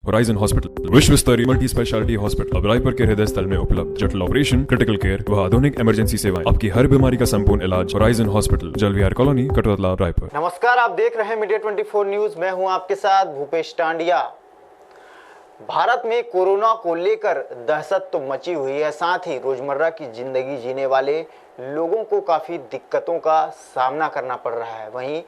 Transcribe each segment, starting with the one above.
Horizon hospital विश्व स्तरीय multi speciality hospital अब रायपुर के हृदय स्थल में उपलब्ध। जटिल ऑपरेशन, क्रिटिकल केयर व आधुनिक इमरजेंसी सेवाएं, आपकी हर बीमारी का संपूर्ण इलाज horizon hospital, जलविहार colony, Katotala, Raipur. नमस्कार, आप देख रहे हैं मीडिया 24 न्यूज। मैं हूं आपके साथ भूपेश टांडिया। भारत में कोरोना को लेकर दहशत तो मची हुई है, साथ ही रोजमर्रा की जिंदगी जीने वाले लोगों को काफी दिक्कतों का सामना करना पड़ रहा है। वहीं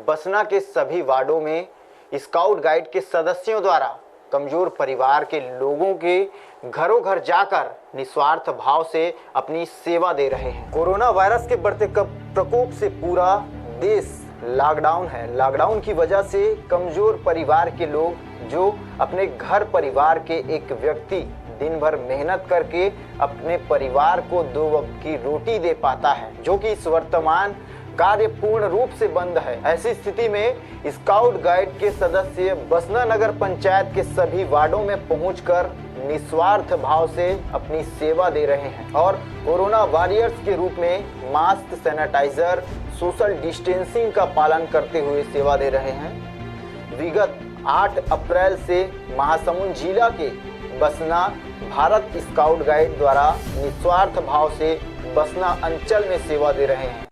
बसना के सभी वार्डों में स्काउट गाइड के सदस्यों द्वारा कमजोर परिवार के लोगों के घरों घर जाकर निस्वार्थ भाव से अपनी सेवा दे रहे हैं। कोरोना वायरस के बढ़ते प्रकोप से पूरा देश लॉकडाउन है। लॉकडाउन की वजह से कमजोर परिवार के लोग जो अपने घर परिवार के एक व्यक्ति दिन भर मेहनत करके अपने परिवार को 2 वक्त की रोटी दे पाता है, जो कि इस वर्तमान कार्य पूर्ण रूप से बंद है। ऐसी स्थिति में स्काउट गाइड के सदस्य बसना नगर पंचायत के सभी वार्डों में पहुंचकर निस्वार्थ भाव से अपनी सेवा दे रहे हैं और कोरोना वॉरियर्स के रूप में मास्क, सैनिटाइजर, सोशल डिस्टेंसिंग का पालन करते हुए सेवा दे रहे हैं। विगत 8 अप्रैल से महासमुंद जिला के बसना भारत स्काउट गाइड द्वारा निस्वार्थ भाव से बसना अंचल में सेवा दे रहे हैं।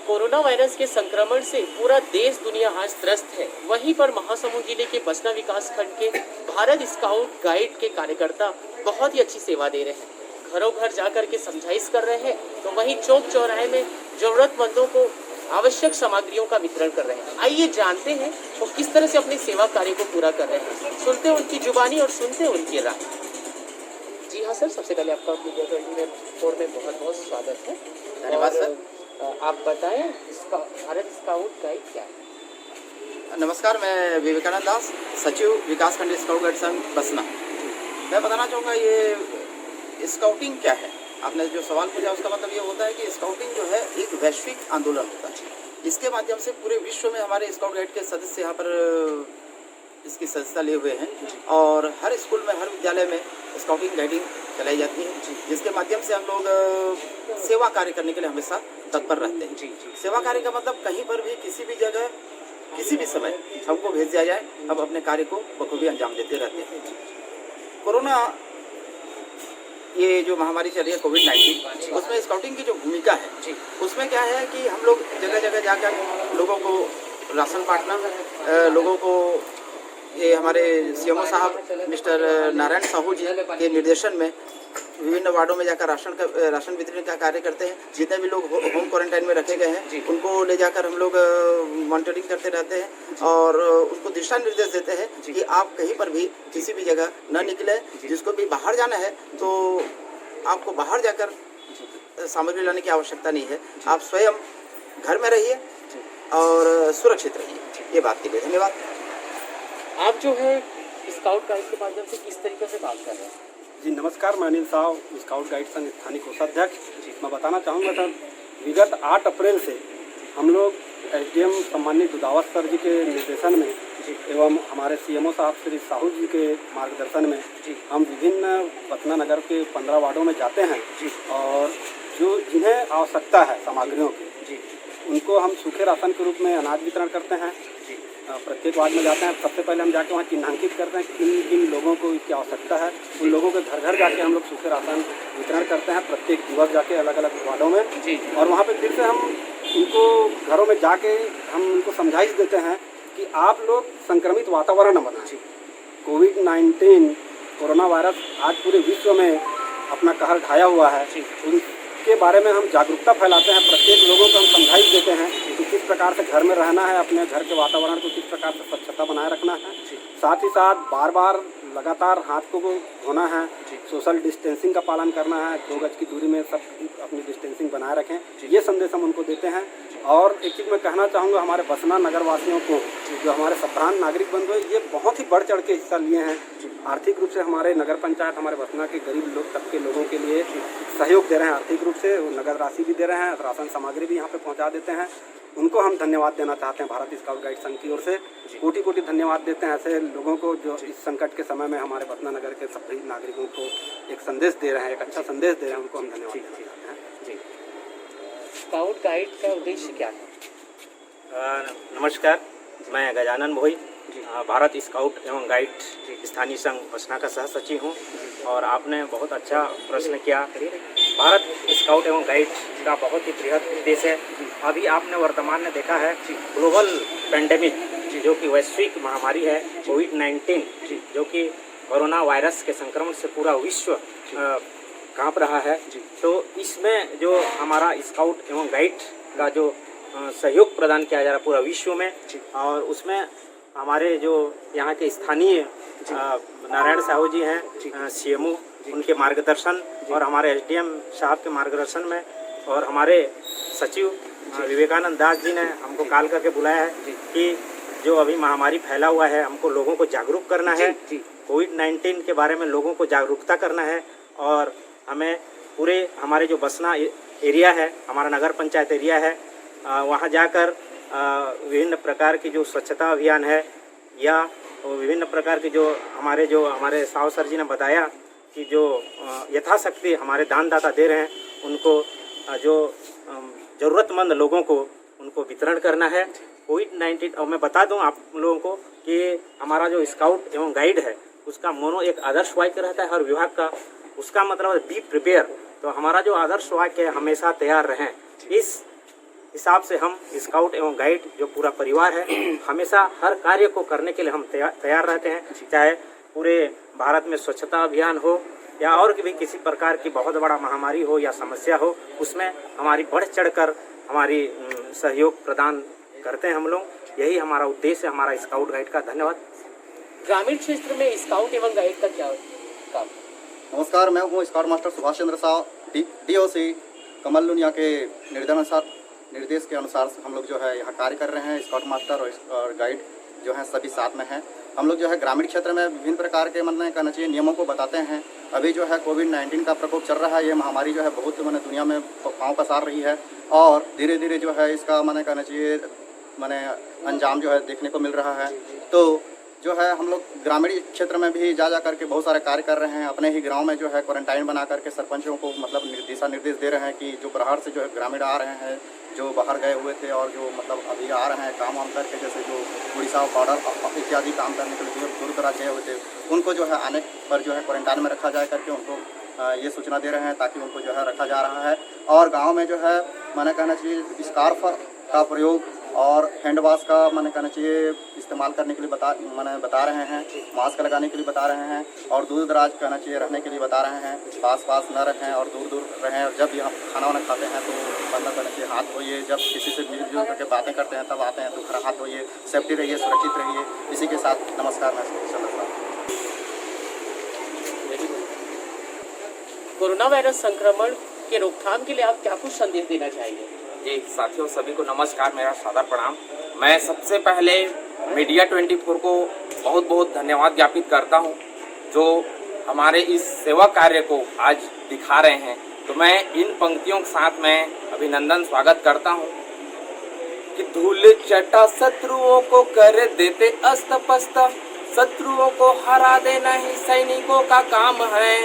कोरोना वायरस के संक्रमण से पूरा देश दुनिया आज त्रस्त है। वहीं पर महासमुंद जिले के बसना विकास खंड के भारत स्काउट गाइड के कार्यकर्ता बहुत ही अच्छी सेवा दे रहे हैं। घरों घर जाकर के समझाइश कर रहे हैं, तो वहीं चौक चौराहे में जरूरतमंदों को आवश्यक सामग्रियों का वितरण कर रहे हैं। आइए जानते हैं वो किस तरह से अपनी सेवा कार्य को पूरा कर रहे हैं। सुनते हैं उनकी जुबानी और सुनते हैं उनकी राय। जी हाँ सर, सबसे पहले आपका मीडिया 24 में बहुत बहुत स्वागत है। धन्यवाद सर। आप बताएं इसका भारत स्काउट गाइड क्या है? नमस्कार, मैं विवेकानंद दास, सचिव विकास खंड स्काउट गाइड संघ बसना। मैं बताना चाहूँगा ये स्काउटिंग क्या है। आपने जो सवाल पूछा उसका मतलब ये होता है कि स्काउटिंग जो है एक वैश्विक आंदोलन होता है। इसके माध्यम से पूरे विश्व में हमारे स्काउट गाइड के सदस्य यहाँ पर इसकी सदस्यता लिए हुए हैं और हर स्कूल में, हर विद्यालय में स्काउटिंग गाइडिंग चलाई जाती है, जिसके माध्यम से हम लोग सेवा कार्य करने के लिए हमेशा तत्पर रहते हैं। सेवा कार्य का मतलब कहीं पर भी, किसी भी जगह, किसी भी समय हमको भेज दिया जाए, हम अपने कार्य को बखूबी अंजाम देते रहते हैं। कोरोना ये जो महामारी चल रही है कोविड-19, उसमें स्काउटिंग की जो भूमिका है उसमें क्या है कि हम लोग जगह जगह जाकर लोगों को राशन बांटना, लोगों को ये हमारे सीएमओ साहब मिस्टर नारायण साहू जी के निर्देशन में विभिन्न वार्डों में जाकर राशन वितरण का कार्य करते हैं। जितने भी लोग होम क्वारंटाइन में रखे गए हैं उनको ले जाकर हम लोग मॉनिटरिंग करते रहते हैं और उनको दिशा निर्देश देते हैं कि आप कहीं पर भी किसी भी जगह न निकले। जिसको भी बाहर जाना है तो आपको बाहर जाकर सामग्री लाने की आवश्यकता नहीं है, आप स्वयं घर में रहिए और सुरक्षित रहिए। ये बात के लिए धन्यवाद। आप जो है स्काउट गाइड के माध्यम से किस तरीके से बात कर रहे हैं? जी नमस्कार, मैं अनिल साहु, स्काउट गाइड संघ स्थानीय कोषाध्यक्ष। मैं बताना चाहूँगा सर, विगत 8 अप्रैल से हम लोग एसडीएम सम्मानित दुधावत सर जी के निर्देशन में एवं हमारे सीएमओ साहब श्री साहू जी के मार्गदर्शन में हम विभिन्न बसना नगर के 15 वार्डों में जाते हैं और जो जिन्हें आवश्यकता है सामग्रियों की, उनको हम सूखे राशन के रूप में अनाज वितरण करते हैं। प्रत्येक वार्ड में जाते हैं, सबसे पहले हम जाके वहाँ चिन्हांकित करते हैं किन किन लोगों को इसकी आवश्यकता है। उन लोगों के घर घर जाके हम लोग सूखे राशन वितरण करते हैं, प्रत्येक दिवस जाके अलग अलग वार्डों में। और वहाँ पे फिर से हम उनको घरों में जाके हम उनको समझाइश देते हैं कि आप लोग संक्रमित वातावरण न बनाएं। कोविड-19 कोरोना वायरस आज पूरे विश्व में अपना कहर ढाया हुआ है, उनके बारे में हम जागरूकता फैलाते हैं। प्रत्येक लोगों को हम समझाइश देते हैं कि किस प्रकार से घर में रहना है, अपने घर के वातावरण को किस प्रकार से स्वच्छता बनाए रखना है। साथ ही साथ बार बार लगातार हाथ को धोना है, सोशल डिस्टेंसिंग का पालन करना है, 2 गज की दूरी में सब अपनी डिस्टेंसिंग बनाए रखें। ये संदेश हम उनको देते हैं। और एक चीज़ मैं कहना चाहूँगा, हमारे बसना नगर वासियों को, जो हमारे सप्ताहांत नागरिक बंधु हैं, ये बहुत ही बढ़ चढ़ के हिस्सा लिए हैं। आर्थिक रूप से हमारे नगर पंचायत हमारे बसना के गरीब लोग तक के लोगों के लिए सहयोग दे रहे हैं। आर्थिक रूप से नगद राशि भी दे रहे हैं, राशन सामग्री भी यहाँ पे पहुँचा देते हैं। उनको हम धन्यवाद देना चाहते हैं भारत स्काउट गाइड संघ की ओर से। कोटि कोटि धन्यवाद देते हैं ऐसे लोगों को जो इस संकट के समय में हमारे बसना नगर के सभी नागरिकों को एक संदेश दे रहे हैं, एक अच्छा संदेश दे रहे हैं। उनको हम धन्यवाद देना चाहते हैं। जी, स्काउट गाइड का उद्देश्य क्या है? नमस्कार, मैं गजानन भोई, भारत स्काउट एवं गाइड स्थानीय संघ बसना का सह सचिव हूँ। और आपने बहुत अच्छा प्रश्न किया। भारत स्काउट एवं गाइड का बहुत ही बृहद उद्देश्य है। अभी आपने वर्तमान में देखा है ग्लोबल पेंडेमिक जो कि वैश्विक महामारी है कोविड-19, जो कि कोरोना वायरस के संक्रमण से पूरा विश्व कांप रहा है। तो इसमें जो हमारा स्काउट एवं गाइड का जो सहयोग प्रदान किया जा रहा है पूरा विश्व में, और उसमें हमारे जो यहाँ के स्थानीय नारायण साहू जी हैं CMO, उनके मार्गदर्शन और हमारे SDM साहब के मार्गदर्शन में, और हमारे सचिव विवेकानंद दास जी ने हमको कॉल करके बुलाया है कि जो अभी महामारी फैला हुआ है हमको लोगों को जागरूक करना है, कोविड-19 के बारे में लोगों को जागरूकता करना है। और हमें पूरे हमारे जो बसना एरिया है, हमारा नगर पंचायत एरिया है, वहाँ जाकर विभिन्न प्रकार की जो स्वच्छता अभियान है या विभिन्न प्रकार की जो हमारे साहु सर जी ने बताया कि जो यथाशक्ति हमारे दानदाता दे रहे हैं उनको जो ज़रूरतमंद लोगों को उनको वितरण करना है। कोविड-19, और मैं बता दूं आप लोगों को कि हमारा जो स्काउट एवं गाइड है उसका मोनो एक आदर्श वाक्य रहता है हर विभाग का। उसका मतलब है बी प्रिपेयर। तो हमारा जो आदर्श वाक्य है हमेशा तैयार रहें। इस हिसाब से हम स्काउट एवं गाइड जो पूरा परिवार है हमेशा हर कार्य को करने के लिए हम तैयार रहते हैं, चाहे पूरे भारत में स्वच्छता अभियान हो या और भी किसी प्रकार की बहुत बड़ा महामारी हो या समस्या हो, उसमें हमारी बढ़ चढ़कर हमारी सहयोग प्रदान करते हैं हम लोग। यही हमारा उद्देश्य है हमारा स्काउट गाइड का। धन्यवाद। ग्रामीण क्षेत्र में स्काउट एवं गाइड का क्या काम? नमस्कार, मैं हूँ scout master Subhash Chandra Sao, DOC कमल लुनिया के निर्देश के अनुसार हम लोग जो है यहाँ कार्य कर रहे हैं। स्काउट मास्टर और गाइड जो हैं सभी साथ में हैं। हम लोग जो है ग्रामीण क्षेत्र में विभिन्न प्रकार के मतलब कहना चाहिए नियमों को बताते हैं। अभी जो है कोविड-19 का प्रकोप चल रहा है, ये महामारी जो है बहुत मैंने दुनिया में पाँव पसार रही है और धीरे धीरे जो है इसका मैंने कहना चाहिए अंजाम जो है देखने को मिल रहा है। तो जो है हम लोग ग्रामीण क्षेत्र में भी जा करके बहुत सारे कार्य कर रहे हैं। अपने ही गांव में जो है क्वारंटाइन बना करके सरपंचों को मतलब दिशा निर्देश दे रहे हैं कि जो बाहर से जो है ग्रामीण आ रहे हैं, जो बाहर गए हुए थे और जो मतलब अभी आ रहे हैं काम वाम करके, जैसे जो उड़ीसा बॉर्डर इत्यादि काम करने के लिए दूर दराज गए हुए थे, उनको जो है आने पर जो है क्वारंटाइन में रखा जाए करके उनको ये सूचना दे रहे हैं ताकि उनको जो है रखा जा रहा है। और गाँव में जो है मैंने कहना चाहिए स्कार्फ का प्रयोग और हैंड वॉश का मैंने कहना चाहिए इस्तेमाल करने के लिए बता रहे हैं, मास्क लगाने के लिए बता रहे हैं और दूर दराज कहना चाहिए रहने के लिए बता रहे हैं। पास न रहें और दूर रहें। और जब भी हम खाना वाना खाते हैं तो मतलब कहना चाहिए हाथ धोइए। जब किसी से मिलजुल करके बातें करते हैं तब आते हैं तो घर हाथ धोइए। सेफ्टी रहिए, सुरक्षित रहिए। इसी के साथ नमस्कार। मैं कोरोना वायरस संक्रमण के रोकथाम के लिए आप क्या कुछ संदेश देना चाहेंगे? जी साथियों, सभी को नमस्कार, मेरा सादर प्रणाम। मैं सबसे पहले मीडिया 24 को बहुत बहुत धन्यवाद ज्ञापित करता हूं जो हमारे इस सेवा कार्य को आज दिखा रहे हैं। तो मैं इन पंक्तियों के साथ में अभिनंदन स्वागत करता हूं कि धूल चटा शत्रुओं को कर देते अस्त पस्त, शत्रुओं को हरा देना ही सैनिकों का काम है।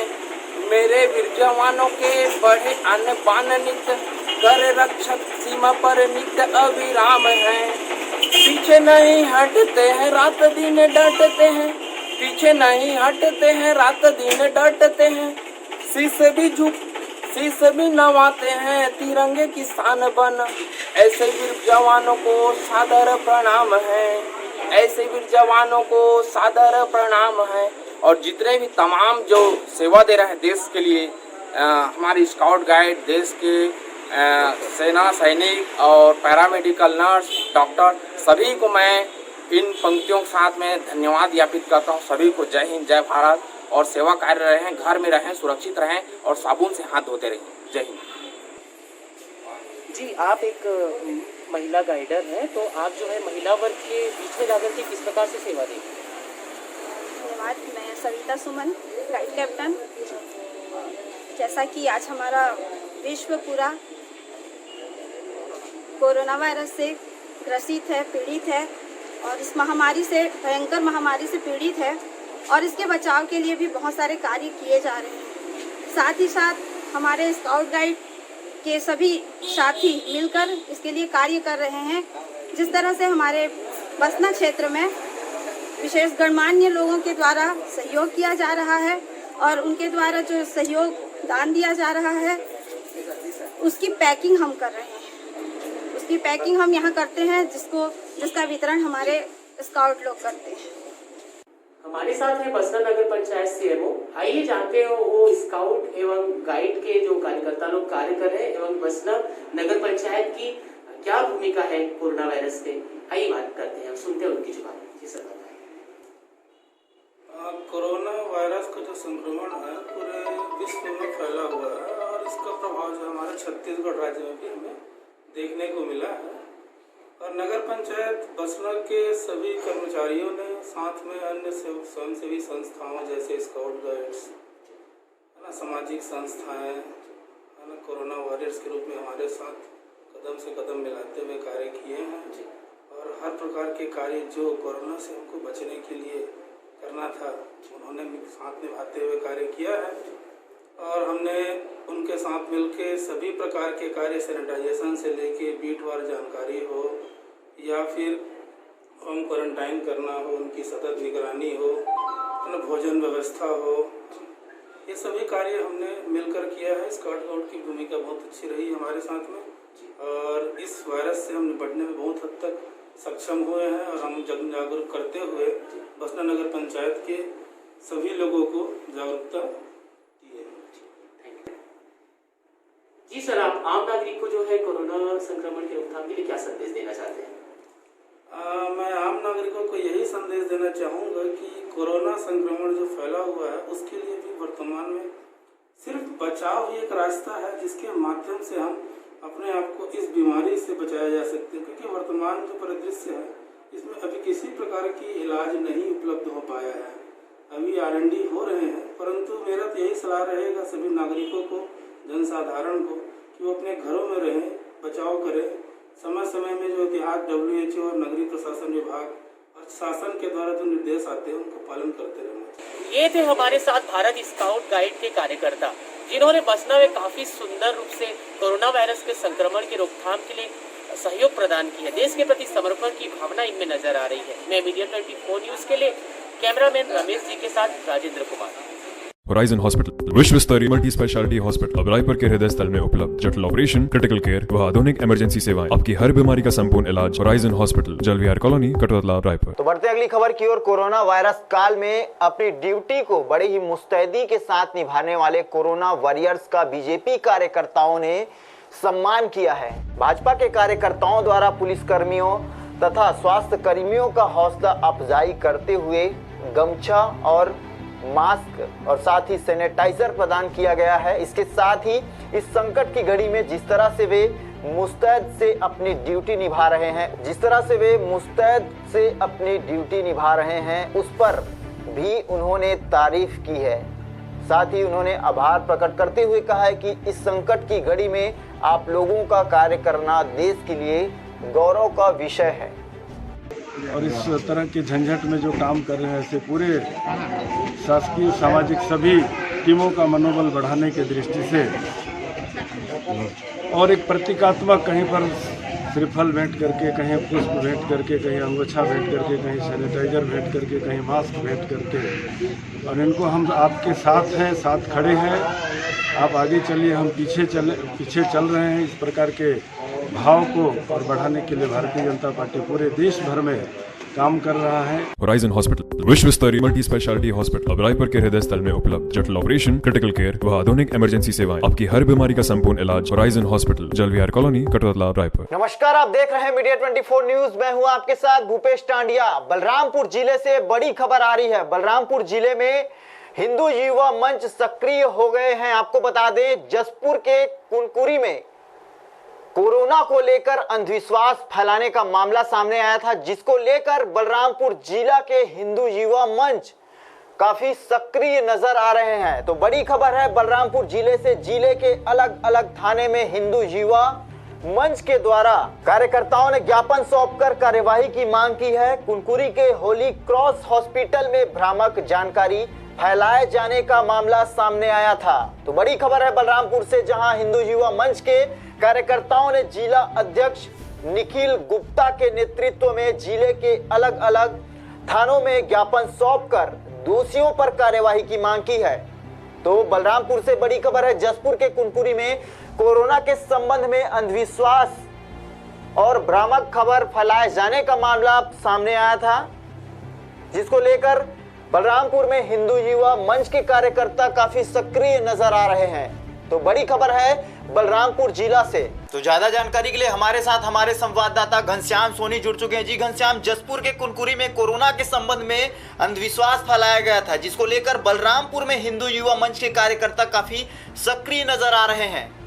मेरे वीर जवानों के बढ़े आन बान नित्य, कर रक्षक सीमा पर नित्य अविराम है। पीछे नहीं हटते हैं, रात दिन डटते हैं। पीछे नहीं हटते हैं, रात दिन डटते हैं। शीश भी नवाते हैं, तिरंगे की शान बन। ऐसे वीर जवानों को सादर प्रणाम है। ऐसे वीर जवानों को सादर प्रणाम है। और जितने भी तमाम जो सेवा दे रहे हैं देश के लिए, हमारी स्काउट गाइड, देश के सेना सैनिक और पैरामेडिकल नर्स, डॉक्टर, सभी को मैं इन पंक्तियों के साथ में धन्यवाद ज्ञापित करता हूँ। सभी को जय हिंद, जय भारत। और सेवा कार्य रहें, घर में रहें, सुरक्षित रहें और साबुन से हाथ धोते रहें। जय हिंद। जी, आप एक महिला गाइडर हैं, तो आप जो है महिला वर्ग के बीच में जाकर के किस प्रकार से सेवा देंगे? धन्यवाद। मैं सविता सुमन, गाइड कैप्टन। जैसा कि आज हमारा विश्व पूरा कोरोना वायरस से ग्रसित है, पीड़ित है और इस महामारी से, भयंकर महामारी से पीड़ित है और इसके बचाव के लिए भी बहुत सारे कार्य किए जा रहे हैं। साथ ही साथ हमारे स्काउट गाइड के सभी साथी मिलकर इसके लिए कार्य कर रहे हैं। जिस तरह से हमारे बसना क्षेत्र में विशेष गणमान्य लोगों के द्वारा सहयोग किया जा रहा है और उनके द्वारा जो सहयोग दान दिया जा रहा है उसकी पैकिंग हम कर रहे हैं। उसकी पैकिंग हम यहाँ करते हैं, जिसका वितरण हमारे स्काउट लोग करते हैं। हमारे साथ है बसना नगर पंचायत सीएमओ। आइए जानते हो वो स्काउट एवं गाइड के जो कार्यकर्ता लोग कार्य कर रहे हैं एवं बसना नगर पंचायत की क्या भूमिका है कोरोना वायरस पे। आइए बात करते हैं, सुनते हैं उनकी जुबान। जी सर बताइए। कोरोना वायरस का जो संक्रमण है पूरे विश्व में फैला हुआ है और इसका प्रभाव जो हमारे छत्तीसगढ़ राज्य में भी हमें देखने को मिला है। और नगर पंचायत बसना के सभी कर्मचारियों ने साथ में अन्य स्वयंसेवी संस्थाओं जैसे स्काउट गाइड्स है ना, सामाजिक संस्थाएं है ना, कोरोना वॉरियर्स के रूप में हमारे साथ कदम से कदम मिलाते हुए कार्य किए हैं। और हर प्रकार के कार्य जो कोरोना से हमको बचने के लिए करना था उन्होंने साथ निभाते हुए कार्य किया है। और हमने उनके साथ मिलके सभी प्रकार के कार्य, सैनिटाइजेशन से लेके बीटवार जानकारी हो या फिर होम क्वारंटाइन करना हो, उनकी सतत निगरानी हो, भोजन व्यवस्था हो, ये सभी कार्य हमने मिलकर किया है। स्काउट गाइड की भूमिका बहुत अच्छी रही हमारे साथ में और इस वायरस से हम निपटने में बहुत हद तक सक्षम हुए हैं। और हम जन जागरूक करते हुए बसना नगर पंचायत के सभी लोगों को जागरूकता दी है। जी सर, आप आम नागरिक को जो है कोरोना संक्रमण की रोकथाम के लिए क्या संदेश देना चाहते हैं? मैं आम नागरिकों को यही संदेश देना चाहूँगा कि कोरोना संक्रमण जो फैला हुआ है उसके लिए भी वर्तमान में सिर्फ बचाव ही एक रास्ता है जिसके माध्यम से हम अपने आप को इस बीमारी से बचाया जा सकते हैं। क्योंकि वर्तमान जो परिदृश्य है इसमें अभी किसी प्रकार की इलाज नहीं उपलब्ध हो पाया है। अभी R&D हो रहे हैं, परंतु मेरा तो यही सलाह रहेगा सभी नागरिकों को, जनसाधारण को, कि वो अपने घरों में रहें, बचाव करें। समय समय में जो इतिहास WHO और नगरीय प्रशासन विभाग और शासन के द्वारा जो निर्देश आते हैं उनको पालन करते रहना। ये थे हमारे साथ भारत स्काउट गाइड के कार्यकर्ता जिन्होंने बसना में काफी सुंदर रूप से कोरोना वायरस के संक्रमण की रोकथाम के लिए सहयोग प्रदान की है। देश के प्रति समर्पण की भावना इनमें नजर आ रही है। मैं मीडिया 24 न्यूज के लिए कैमरामैन रमेश जी के साथ राजेंद्र कुमार। होराइजन हॉस्पिटल विश्व स्तरीय मल्टी स्पेशलिटी हॉस्पिटल अब रायपुर के हृदय स्थल में उपलब्ध। जटिल ऑपरेशन, क्रिटिकल केयर व आधुनिक इमरजेंसी सेवाएं, आपकी हर बीमारी का संपूर्ण इलाज। Horizon hospital, जलविहार colony, Katotala, Raipur. तो बढ़ते अगली खबर की ओर। कोरोना वायरस काल में अपनी ड्यूटी को बड़े ही मुस्तैदी के साथ निभाने वाले कोरोना वॉरियर्स का बीजेपी कार्यकर्ताओं ने सम्मान किया है। भाजपा के कार्यकर्ताओं द्वारा पुलिस कर्मियों तथा स्वास्थ्य कर्मियों का हौसला अफजाई करते हुए गमछा और मास्क और साथ ही सैनिटाइजर प्रदान किया गया है। इसके साथ ही इस संकट की घड़ी में जिस तरह से वे मुस्तैद से अपनी ड्यूटी निभा रहे हैं उस पर भी उन्होंने तारीफ की है। साथ ही उन्होंने आभार प्रकट करते हुए कहा है कि इस संकट की घड़ी में आप लोगों का कार्य करना देश के लिए गौरव का विषय है। और इस तरह के झंझट में जो काम कर रहे हैं ऐसे पूरे शासकीय सामाजिक सभी टीमों का मनोबल बढ़ाने की दृष्टि से और एक प्रतीकात्मक कहीं पर श्रीफल भेंट करके, कहीं पुष्प भेंट करके, कहीं अंगोछा भेंट करके, कहीं सैनिटाइजर भेंट करके, कहीं मास्क भेंट करके, और इनको हम आपके साथ हैं, साथ खड़े हैं, आप आगे चलिए, हम पीछे चल रहे हैं। इस प्रकार के भाव को और बढ़ाने के लिए भारतीय जनता पार्टी पूरे देश भर में काम कर रहा है। होराइजन हॉस्पिटल विश्व स्तरीय मल्टी स्पेशलिटी हॉस्पिटल अब रायपुर के हृदय स्थल में उपलब्ध। जटिल ऑपरेशन, क्रिटिकल केयर व आधुनिक इमरजेंसी सेवाएं, आपकी हर बीमारी का संपूर्ण इलाज। Horizon hospital, जलविहार colony, Katotala, Raipur. नमस्कार, आप देख रहे हैं मीडिया 24 न्यूज। मैं हूं आपके साथ भूपेश टांडिया। बलरामपुर जिले से बड़ी खबर आ रही है। बलरामपुर जिले में हिंदू युवा मंच सक्रिय हो गए हैं। आपको बता दें, जसपुर के कुनकुरी में कोरोना को लेकर अंधविश्वास फैलाने का मामला सामने आया था, जिसको लेकर बलरामपुर जिला के हिंदू युवा मंच काफी सक्रिय नजर आ रहे हैं। तो बड़ी खबर है बलरामपुर जिले से। जिले के अलग अलग थाने में हिंदू युवा मंच के द्वारा कार्यकर्ताओं ने ज्ञापन सौंपकर कार्यवाही की मांग की है। कुनकुरी के होली क्रॉस हॉस्पिटल में भ्रामक जानकारी फैलाए जाने का मामला सामने आया था। तो बड़ी खबर है बलरामपुर से, जहां हिंदू युवा मंच के कार्यकर्ताओं ने जिला अध्यक्ष निखिल गुप्ता के नेतृत्व में जिले के अलग अलग थानों में ज्ञापन सौंपकर दोषियों पर कार्यवाही की मांग की है। तो बलरामपुर से बड़ी खबर है। जसपुर के कुनकुरी में कोरोना के संबंध में अंधविश्वास और भ्रामक खबर फैलाए जाने का मामला सामने आया था, जिसको लेकर बलरामपुर में हिंदू युवा मंच के कार्यकर्ता काफी सक्रिय नजर आ रहे हैं। तो बड़ी खबर है बलरामपुर जिला से। तो ज्यादा जानकारी के लिए हमारे साथ हमारे संवाददाता घनश्याम सोनी जुड़ चुके हैं। जी घनश्याम, जसपुर के कुनकुरी में कोरोना के संबंध में अंधविश्वास फैलाया गया था, जिसको लेकर बलरामपुर में हिंदू युवा मंच के कार्यकर्ता काफी सक्रिय नजर आ रहे हैं।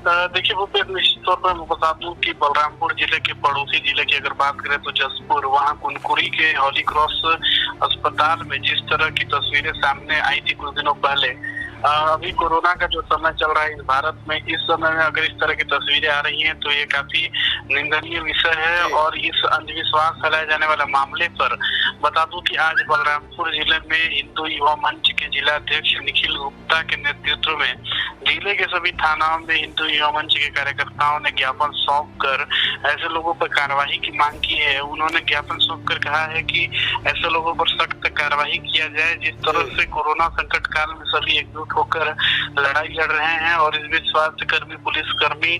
देखिए भूपेश, निश्चित तौर पर मैं बता दूं कि बलरामपुर जिले के पड़ोसी जिले की अगर बात करें तो जसपुर, वहां कुनकुरी के हॉली क्रॉस अस्पताल में जिस तरह की तस्वीरें सामने आई थी कुछ दिनों पहले, अभी कोरोना का जो समय चल रहा है इस भारत में, इस समय में अगर इस तरह की तस्वीरें आ रही हैं तो ये काफी निंदनीय विषय है। और इस अंधविश्वास फैलाए जाने वाले मामले पर बता दूं कि आज बलरामपुर जिले में हिंदू युवा मंच के जिला अध्यक्ष निखिल गुप्ता के नेतृत्व में जिले के सभी थानाओं में हिंदू युवा मंच के कार्यकर्ताओं ने ज्ञापन सौंप कर ऐसे लोगों पर कार्रवाई की मांग की है। उन्होंने ज्ञापन सौंप कर कहा है कि ऐसे लोगों पर सख्त कार्रवाई किया जाए। जिस तरह से कोरोना संकट काल में सभी एकजुट होकर लड़ाई लड़ रहे हैं और इस बीच स्वास्थ्य कर्मी, पुलिस कर्मी,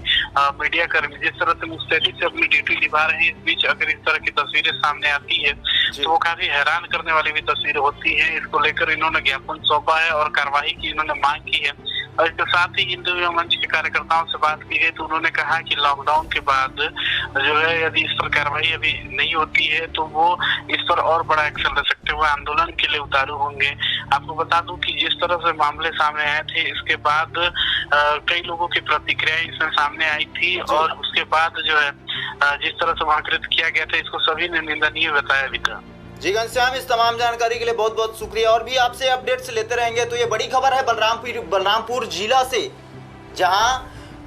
मीडिया कर्मी जिस तरह से मुस्तैदी से अपनी ड्यूटी निभा रहे हैं, इस बीच अगर इस तरह की तस्वीरें सामने आती है तो वो काफी हैरान करने वाली भी तस्वीरें होती है। इसको लेकर इन्होंने ज्ञापन सौंपा है और कार्रवाई की इन्होंने मांग की है। और इसके साथ ही हिंदू युवा मंच के कार्यकर्ताओं से बात की गई तो उन्होंने कहा कि लॉकडाउन के बाद जो है यदि इस पर कार्रवाई अभी नहीं होती है तो वो इस पर और बड़ा एक्शन ले सकते हुए आंदोलन के लिए उतारू होंगे। आपको बता दूं कि जिस तरह से मामले सामने आए थे, इसके बाद कई लोगों की प्रतिक्रियाएं इसमें सामने आई थी और उसके बाद जो है जिस तरह से वहाकृत किया गया था, इसको सभी ने निंदनीय बताया भी था। जी घनश्याम, इस तमाम जानकारी के लिए बहुत बहुत शुक्रिया। और भी आपसे अपडेट्स लेते रहेंगे। तो ये बड़ी खबर है बलरामपुर जिला से, जहां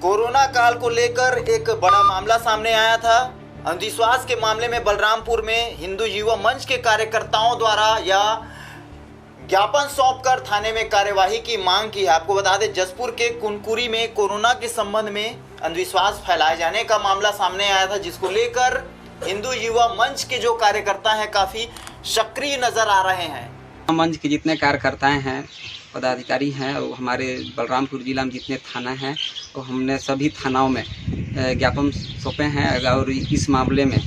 कोरोना काल को लेकर एक बड़ा मामला सामने आया था। अंधविश्वास के मामले में बलरामपुर में हिंदू युवा मंच के कार्यकर्ताओं द्वारा या ज्ञापन सौंपकर थाने में कार्यवाही की मांग की है। आपको बता दें, जसपुर के कुनकुरी में कोरोना के संबंध में अंधविश्वास फैलाए जाने का मामला सामने आया था, जिसको लेकर हिंदू युवा मंच के जो कार्यकर्ता हैं काफी सक्रिय नजर आ रहे हैं। मंच के जितने कार्यकर्ताएं हैं, पदाधिकारी हैं, और हमारे बलरामपुर जिला में जितने थाना हैं, तो हमने सभी थानाओं में ज्ञापन सौंपे हैं और इस मामले में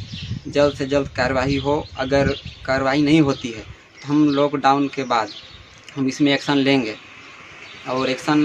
जल्द से जल्द कार्रवाई हो। अगर कार्रवाई नहीं होती है तो हम लॉकडाउन के बाद हम इसमें एक्शन लेंगे, और एक्शन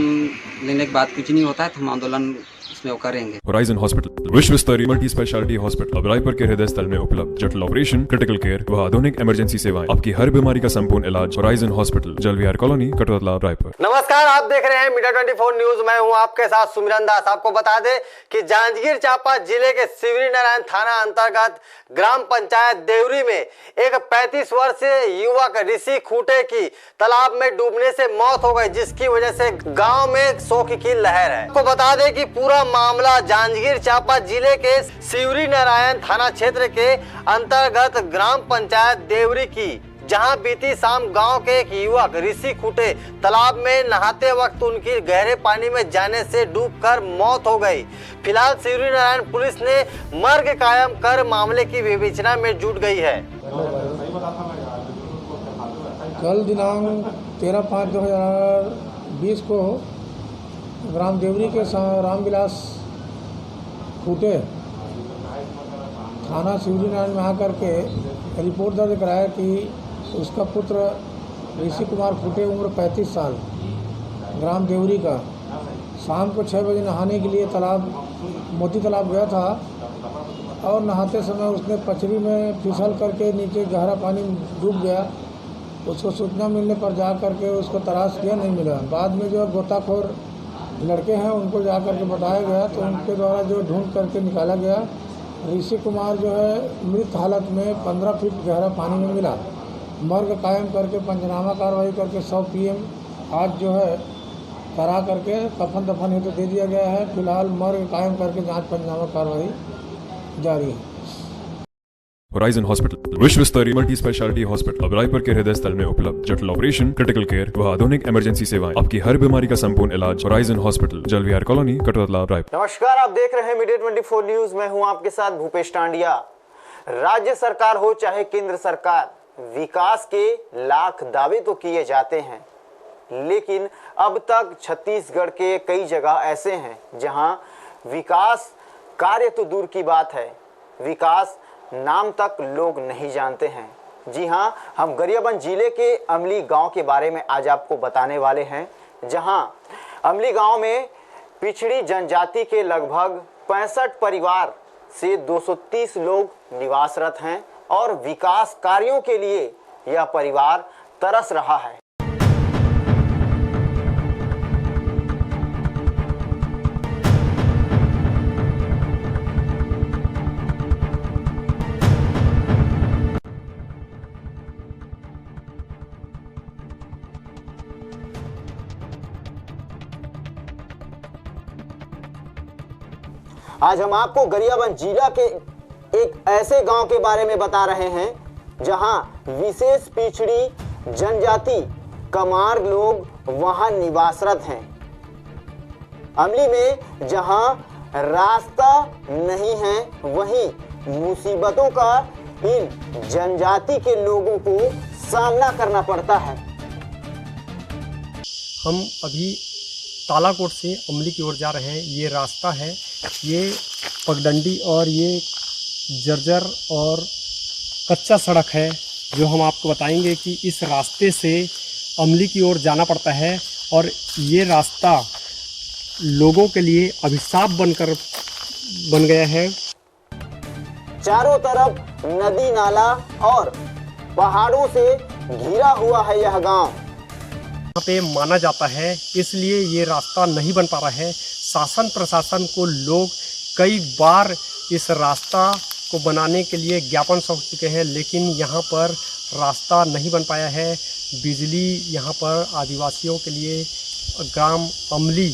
लेने के बाद कुछ नहीं होता है तो हम आंदोलन इसमें वो करेंगे। होराइजन हॉस्पिटल विश्व स्तरीय मल्टी स्पेशलिटी हॉस्पिटल अब रायपुर के हृदय स्थल में उपलब्ध। जटिल ऑपरेशन, क्रिटिकल केयर व आधुनिक इमरजेंसी सेवाएं, आपकी हर बीमारी का संपूर्ण इलाज। Horizon hospital, जलविहार colony, Katotala, Raipur. नमस्कार, आप देख रहे हैं मीडिया 24 न्यूज। मैं हूं आपके साथ सुमिरन दास। आपको बता दें कि जांजगीर चांपा जिले के शिवरी नारायण थाना अंतर्गत ग्राम पंचायत देवरी में एक 35 वर्षीय युवक ऋषि खूटे की तालाब में डूबने से मौत हो गई, जिसकी वजह से गांव में शोक की लहर है। आपको बता दें कि पूरा मामला जांजगीर चांपा जिले के शिवरी नारायण थाना क्षेत्र के अंतर्गत ग्राम पंचायत देवरी की, जहां बीती शाम गांव के एक युवक ऋषि खूटे तालाब में नहाते वक्त उनकी गहरे पानी में जाने से डूबकर मौत हो गई। फिलहाल शिवरी नारायण पुलिस ने मर्ग कायम कर मामले की विवेचना में जुट गई है। कल दिनांक 13/5/2020 को ग्राम देवरी के रामविलास खूटे थाना शिवरी नारायण में आकर के रिपोर्ट दर्ज कराया कि उसका पुत्र ऋषि कुमार खूटे उम्र 35 साल ग्राम देवरी का शाम को 6 बजे नहाने के लिए मोती तालाब गया था और नहाते समय उसने पचरी में फिसल करके नीचे गहरा पानी डूब गया। उसको सूचना मिलने पर जा करके उसको तलाश किया, नहीं मिला। बाद में जो गोताखोर लड़के हैं उनको जा करके बताया गया तो उनके द्वारा जो ढूंढ करके निकाला गया। ऋषि कुमार जो है मृत हालत में 15 फीट गहरा पानी में मिला। मर्ग कायम करके पंचनामा कार्रवाई करके 100 PM आज जो है करा करके कफन दफन हेतु दे दिया गया है। फिलहाल मर्ग कायम करके जांच पंचनामा कार्रवाई जारी है। होराइजन हॉस्पिटल विश्व स्तरीय मल्टी स्पेशलिटी हॉस्पिटल अब रायपुर के हृदय स्थल में उपलब्ध। जटिल ऑपरेशन, क्रिटिकल केयर व आधुनिक इमरजेंसी सेवाएं, आपकी हर बीमारी का संपूर्ण इलाज। Horizon hospital, जलविहार colony, Katotala, Raipur. नमस्कार, आप देख रहे हैं मीडिया 24 न्यूज। मैं हूं आपके साथ भूपेश टांडिया। राज्य सरकार हो चाहे केंद्र सरकार, विकास के लाख दावे तो किए जाते हैं, लेकिन अब तक छत्तीसगढ़ के कई जगह ऐसे हैं जहां विकास कार्य तो दूर की बात है, विकास नाम तक लोग नहीं जानते हैं। जी हां, हम गरियाबंद जिले के अमली गांव के बारे में आज आपको बताने वाले हैं, जहां अमली गांव में पिछड़ी जनजाति के लगभग 65 परिवार से 230 लोग निवासरत हैं और विकास कार्यों के लिए यह परिवार तरस रहा है। आज हम आपको गरियाबंद जिला के एक ऐसे गांव के बारे में बता रहे हैं जहां विशेष पिछड़ी जनजाति कमार लोग वहां निवासरत हैं। अमली में जहां रास्ता नहीं है, वहीं मुसीबतों का इन जनजाति के लोगों को सामना करना पड़ता है। हम अभी तालाकोट से अमली की ओर जा रहे हैं। ये रास्ता है, ये पगडंडी और ये जर्जर और कच्चा सड़क है, जो हम आपको बताएंगे कि इस रास्ते से अमली की ओर जाना पड़ता है और ये रास्ता लोगों के लिए अभिशाप बन गया है। चारों तरफ नदी नाला और पहाड़ों से घिरा हुआ है यह गांव। यहाँ पे माना जाता है, इसलिए ये रास्ता नहीं बन पा रहा है। शासन प्रशासन को लोग कई बार इस रास्ता को बनाने के लिए ज्ञापन सौंप चुके हैं, लेकिन यहाँ पर रास्ता नहीं बन पाया है। बिजली यहाँ पर आदिवासियों के लिए ग्राम अमली,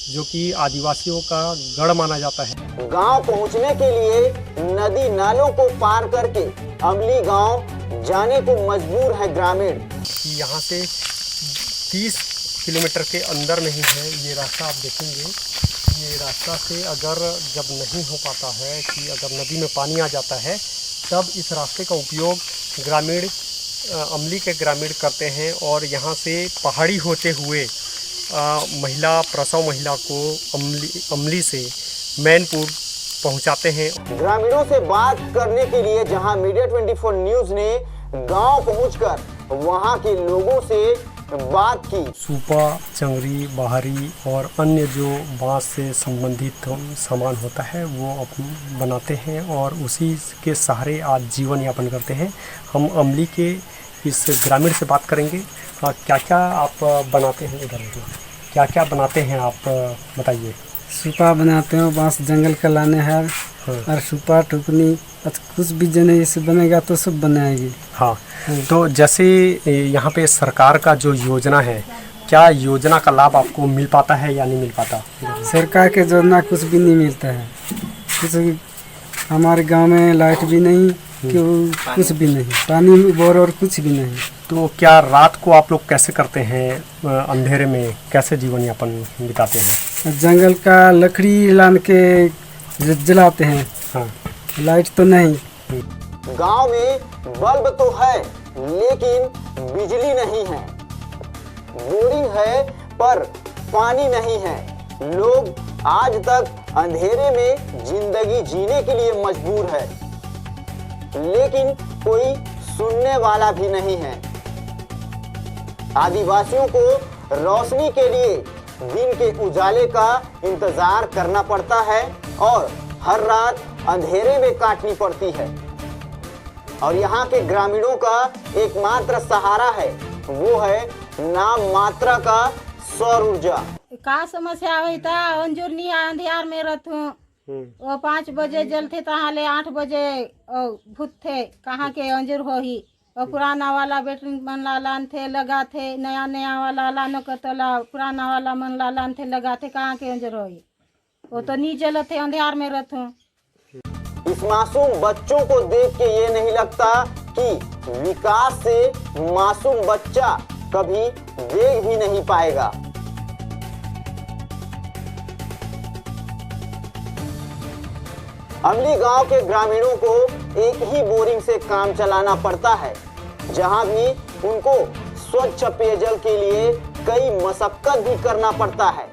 जो कि आदिवासियों का गढ़ माना जाता है, गांव पहुंचने के लिए नदी नालों को पार करके अमली गांव जाने को मजबूर है ग्रामीण। यहाँ से 30 किलोमीटर के अंदर नहीं है ये रास्ता। आप देखेंगे ये रास्ता से अगर जब नहीं हो पाता है कि अगर नदी में पानी आ जाता है, तब इस रास्ते का उपयोग ग्रामीण अमली के ग्रामीण करते हैं और यहाँ से पहाड़ी होते हुए प्रसव महिला को अमली से मैनपुर पहुँचाते हैं। ग्रामीणों से बात करने के लिए जहाँ मीडिया 24 न्यूज़ ने गांव पहुंचकर वहां के लोगों से बात की। सूपा, चंगरी, बाहरी और अन्य जो बांस से संबंधित सामान होता है वो बनाते हैं और उसी के सहारे आज जीवन यापन करते हैं। हम अमली के इस ग्रामीण से बात करेंगे। क्या क्या आप बनाते हैं इधर, क्या क्या बनाते हैं आप बताइए। सूपा बनाते हैं, बांस जंगल का लाने हैं और सूपा टुकनी कुछ भी जने से बनेगा तो सब बनाएगी। हाँ, तो जैसे यहाँ पे सरकार का जो योजना है, क्या योजना का लाभ आपको मिल पाता है या नहीं मिल पाता? सरकार के योजना कुछ भी नहीं मिलता है। कुछ हमारे गांव में लाइट भी नहीं, कुछ भी नहीं, पानी बोर और कुछ भी नहीं। तो क्या रात को आप लोग कैसे करते हैं, अंधेरे में कैसे जीवन यापन बिताते हैं? जंगल का लकड़ी लान के जलाते हैं। हाँ, लाइट तो नहीं। गांव में बल्ब तो है लेकिन बिजली नहीं है, बोरिंग है पर पानी नहीं है। लोग आज तक अंधेरे में जिंदगी जीने के लिए मजबूर है, लेकिन कोई सुनने वाला भी नहीं है। आदिवासियों को रोशनी के लिए दिन के उजाले का इंतजार करना पड़ता है और हर रात अंधेरे में काटनी पड़ती है। और यहाँ के ग्रामीणों का एकमात्र सहारा है, वो है नाम मात्रा का सौर ऊर्जा। का समस्या हुई था, अंजूर नहीं अंधियार में रहूँ, वो 5 बजे जलते तहाले 8 बजे भूत थे, कहाँ के अंजूर हो ही। और पुराना वाला बैटरी मन लान थे लगा थे, नया नया वाला लानो कतला पुराना वाला मन लान थे लगा थे, कहाँ के अंजूर हो ही। वो तो नहीं जलते अंधियार में रहूँ। इस मासूम बच्चों को देख के ये नहीं लगता कि विकास से मासूम बच्चा कभी देख भी नहीं पाएगा। अमली गांव के ग्रामीणों को एक ही बोरिंग से काम चलाना पड़ता है, जहां भी उनको स्वच्छ पेयजल के लिए कई मशक्कत भी करना पड़ता है।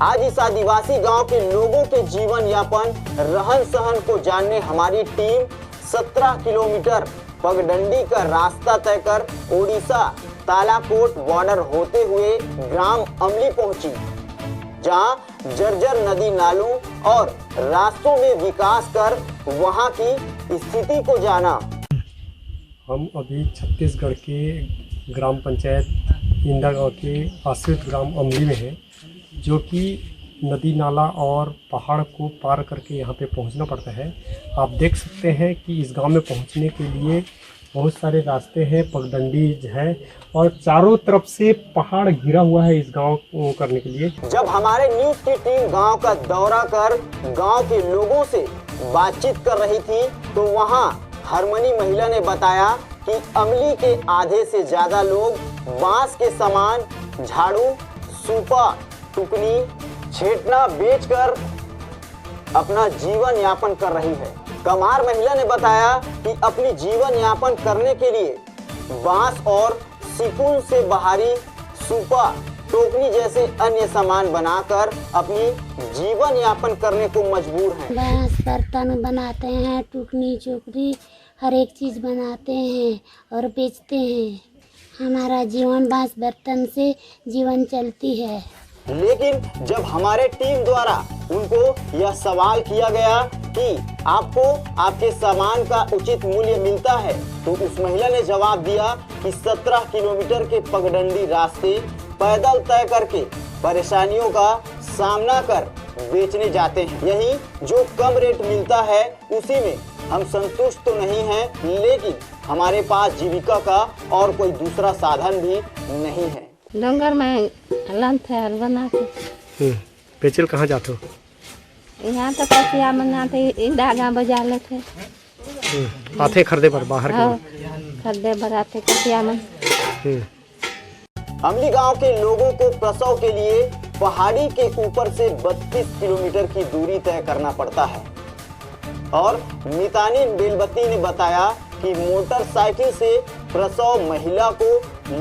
आज इस आदिवासी गांव के लोगों के जीवन यापन, रहन सहन को जानने हमारी टीम 17 किलोमीटर पगडंडी का रास्ता तय कर ओडिशा तालाकोट बॉर्डर होते हुए ग्राम अमली पहुंची, जहां जर्जर नदी नालों और रास्तों में विकास कर वहां की स्थिति को जाना। हम अभी छत्तीसगढ़ के ग्राम पंचायत इंदा गाँव के आश्रित ग्राम अमली में है, जो कि नदी नाला और पहाड़ को पार करके यहाँ पे पहुँचना पड़ता है। आप देख सकते हैं कि इस गांव में पहुँचने के लिए बहुत सारे रास्ते हैं, पगडंडी है और चारों तरफ से पहाड़ घिरा हुआ है इस गांव को करने के लिए। जब हमारे न्यूज की टीम गांव का दौरा कर गांव के लोगों से बातचीत कर रही थी, तो वहां हरमनी महिला ने बताया कि अमली के आधे से ज्यादा लोग बांस के सामान, झाड़ू, सूपा, टुकनी, छेटना बेचकर अपना जीवन यापन कर रही है। कमार महिला ने बताया कि अपनी जीवन यापन करने के लिए बांस और सिकुन से बाहरी सूपा, टोकनी जैसे अन्य सामान बनाकर अपनी जीवन यापन करने को मजबूर हैं। बांस बर्तन बनाते हैं, टुकनी चोकरी हर एक चीज़ बनाते हैं और बेचते हैं। हमारा जीवन बांस बर्तन से जीवन चलती है। लेकिन जब हमारे टीम द्वारा उनको यह सवाल किया गया कि आपको आपके सामान का उचित मूल्य मिलता है, तो उस महिला ने जवाब दिया कि 17 किलोमीटर के पगडंडी रास्ते पैदल तय करके परेशानियों का सामना कर बेचने जाते हैं। यही जो कम रेट मिलता है उसी में हम संतुष्ट तो नहीं हैं, लेकिन हमारे पास जीविका का और कोई दूसरा साधन भी नहीं है। डोंगर में लंथ है बना के पेचल कहाँ जाते हो? यहाँ तो कसिया मनाते धागा बजा लेते आते खरीदे पर बाहर खरीदे बराते कसिया में। अमली गांव के लोगों को प्रसव के लिए पहाड़ी के ऊपर से 32 किलोमीटर की दूरी तय करना पड़ता है और मितानी बेलबत्ती ने बताया कि मोटरसाइकिल से प्रसव महिला को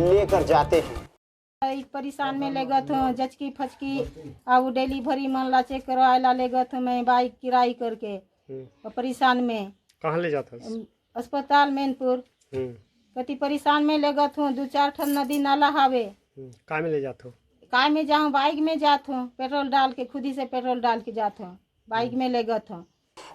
लेकर जाते हैं। परेशान में ले गत हूँ, जचकी फचकी अब डिलीवरी मन ला चेक करवाला ले गत हूँ मैं बाइक किराई करके परेशान में। कहाँ ले जाता? अस्पताल मैनपुर। कति परेशान में ले गत हूँ, 2-4 ठन नदी नाला हावे। काय में ले जाते हो? काय में जाऊँ, बाइक में जात हूँ, पेट्रोल डाल के खुद ही से पेट्रोल डाल के जात हूँ, बाइक में ले गत हूँ।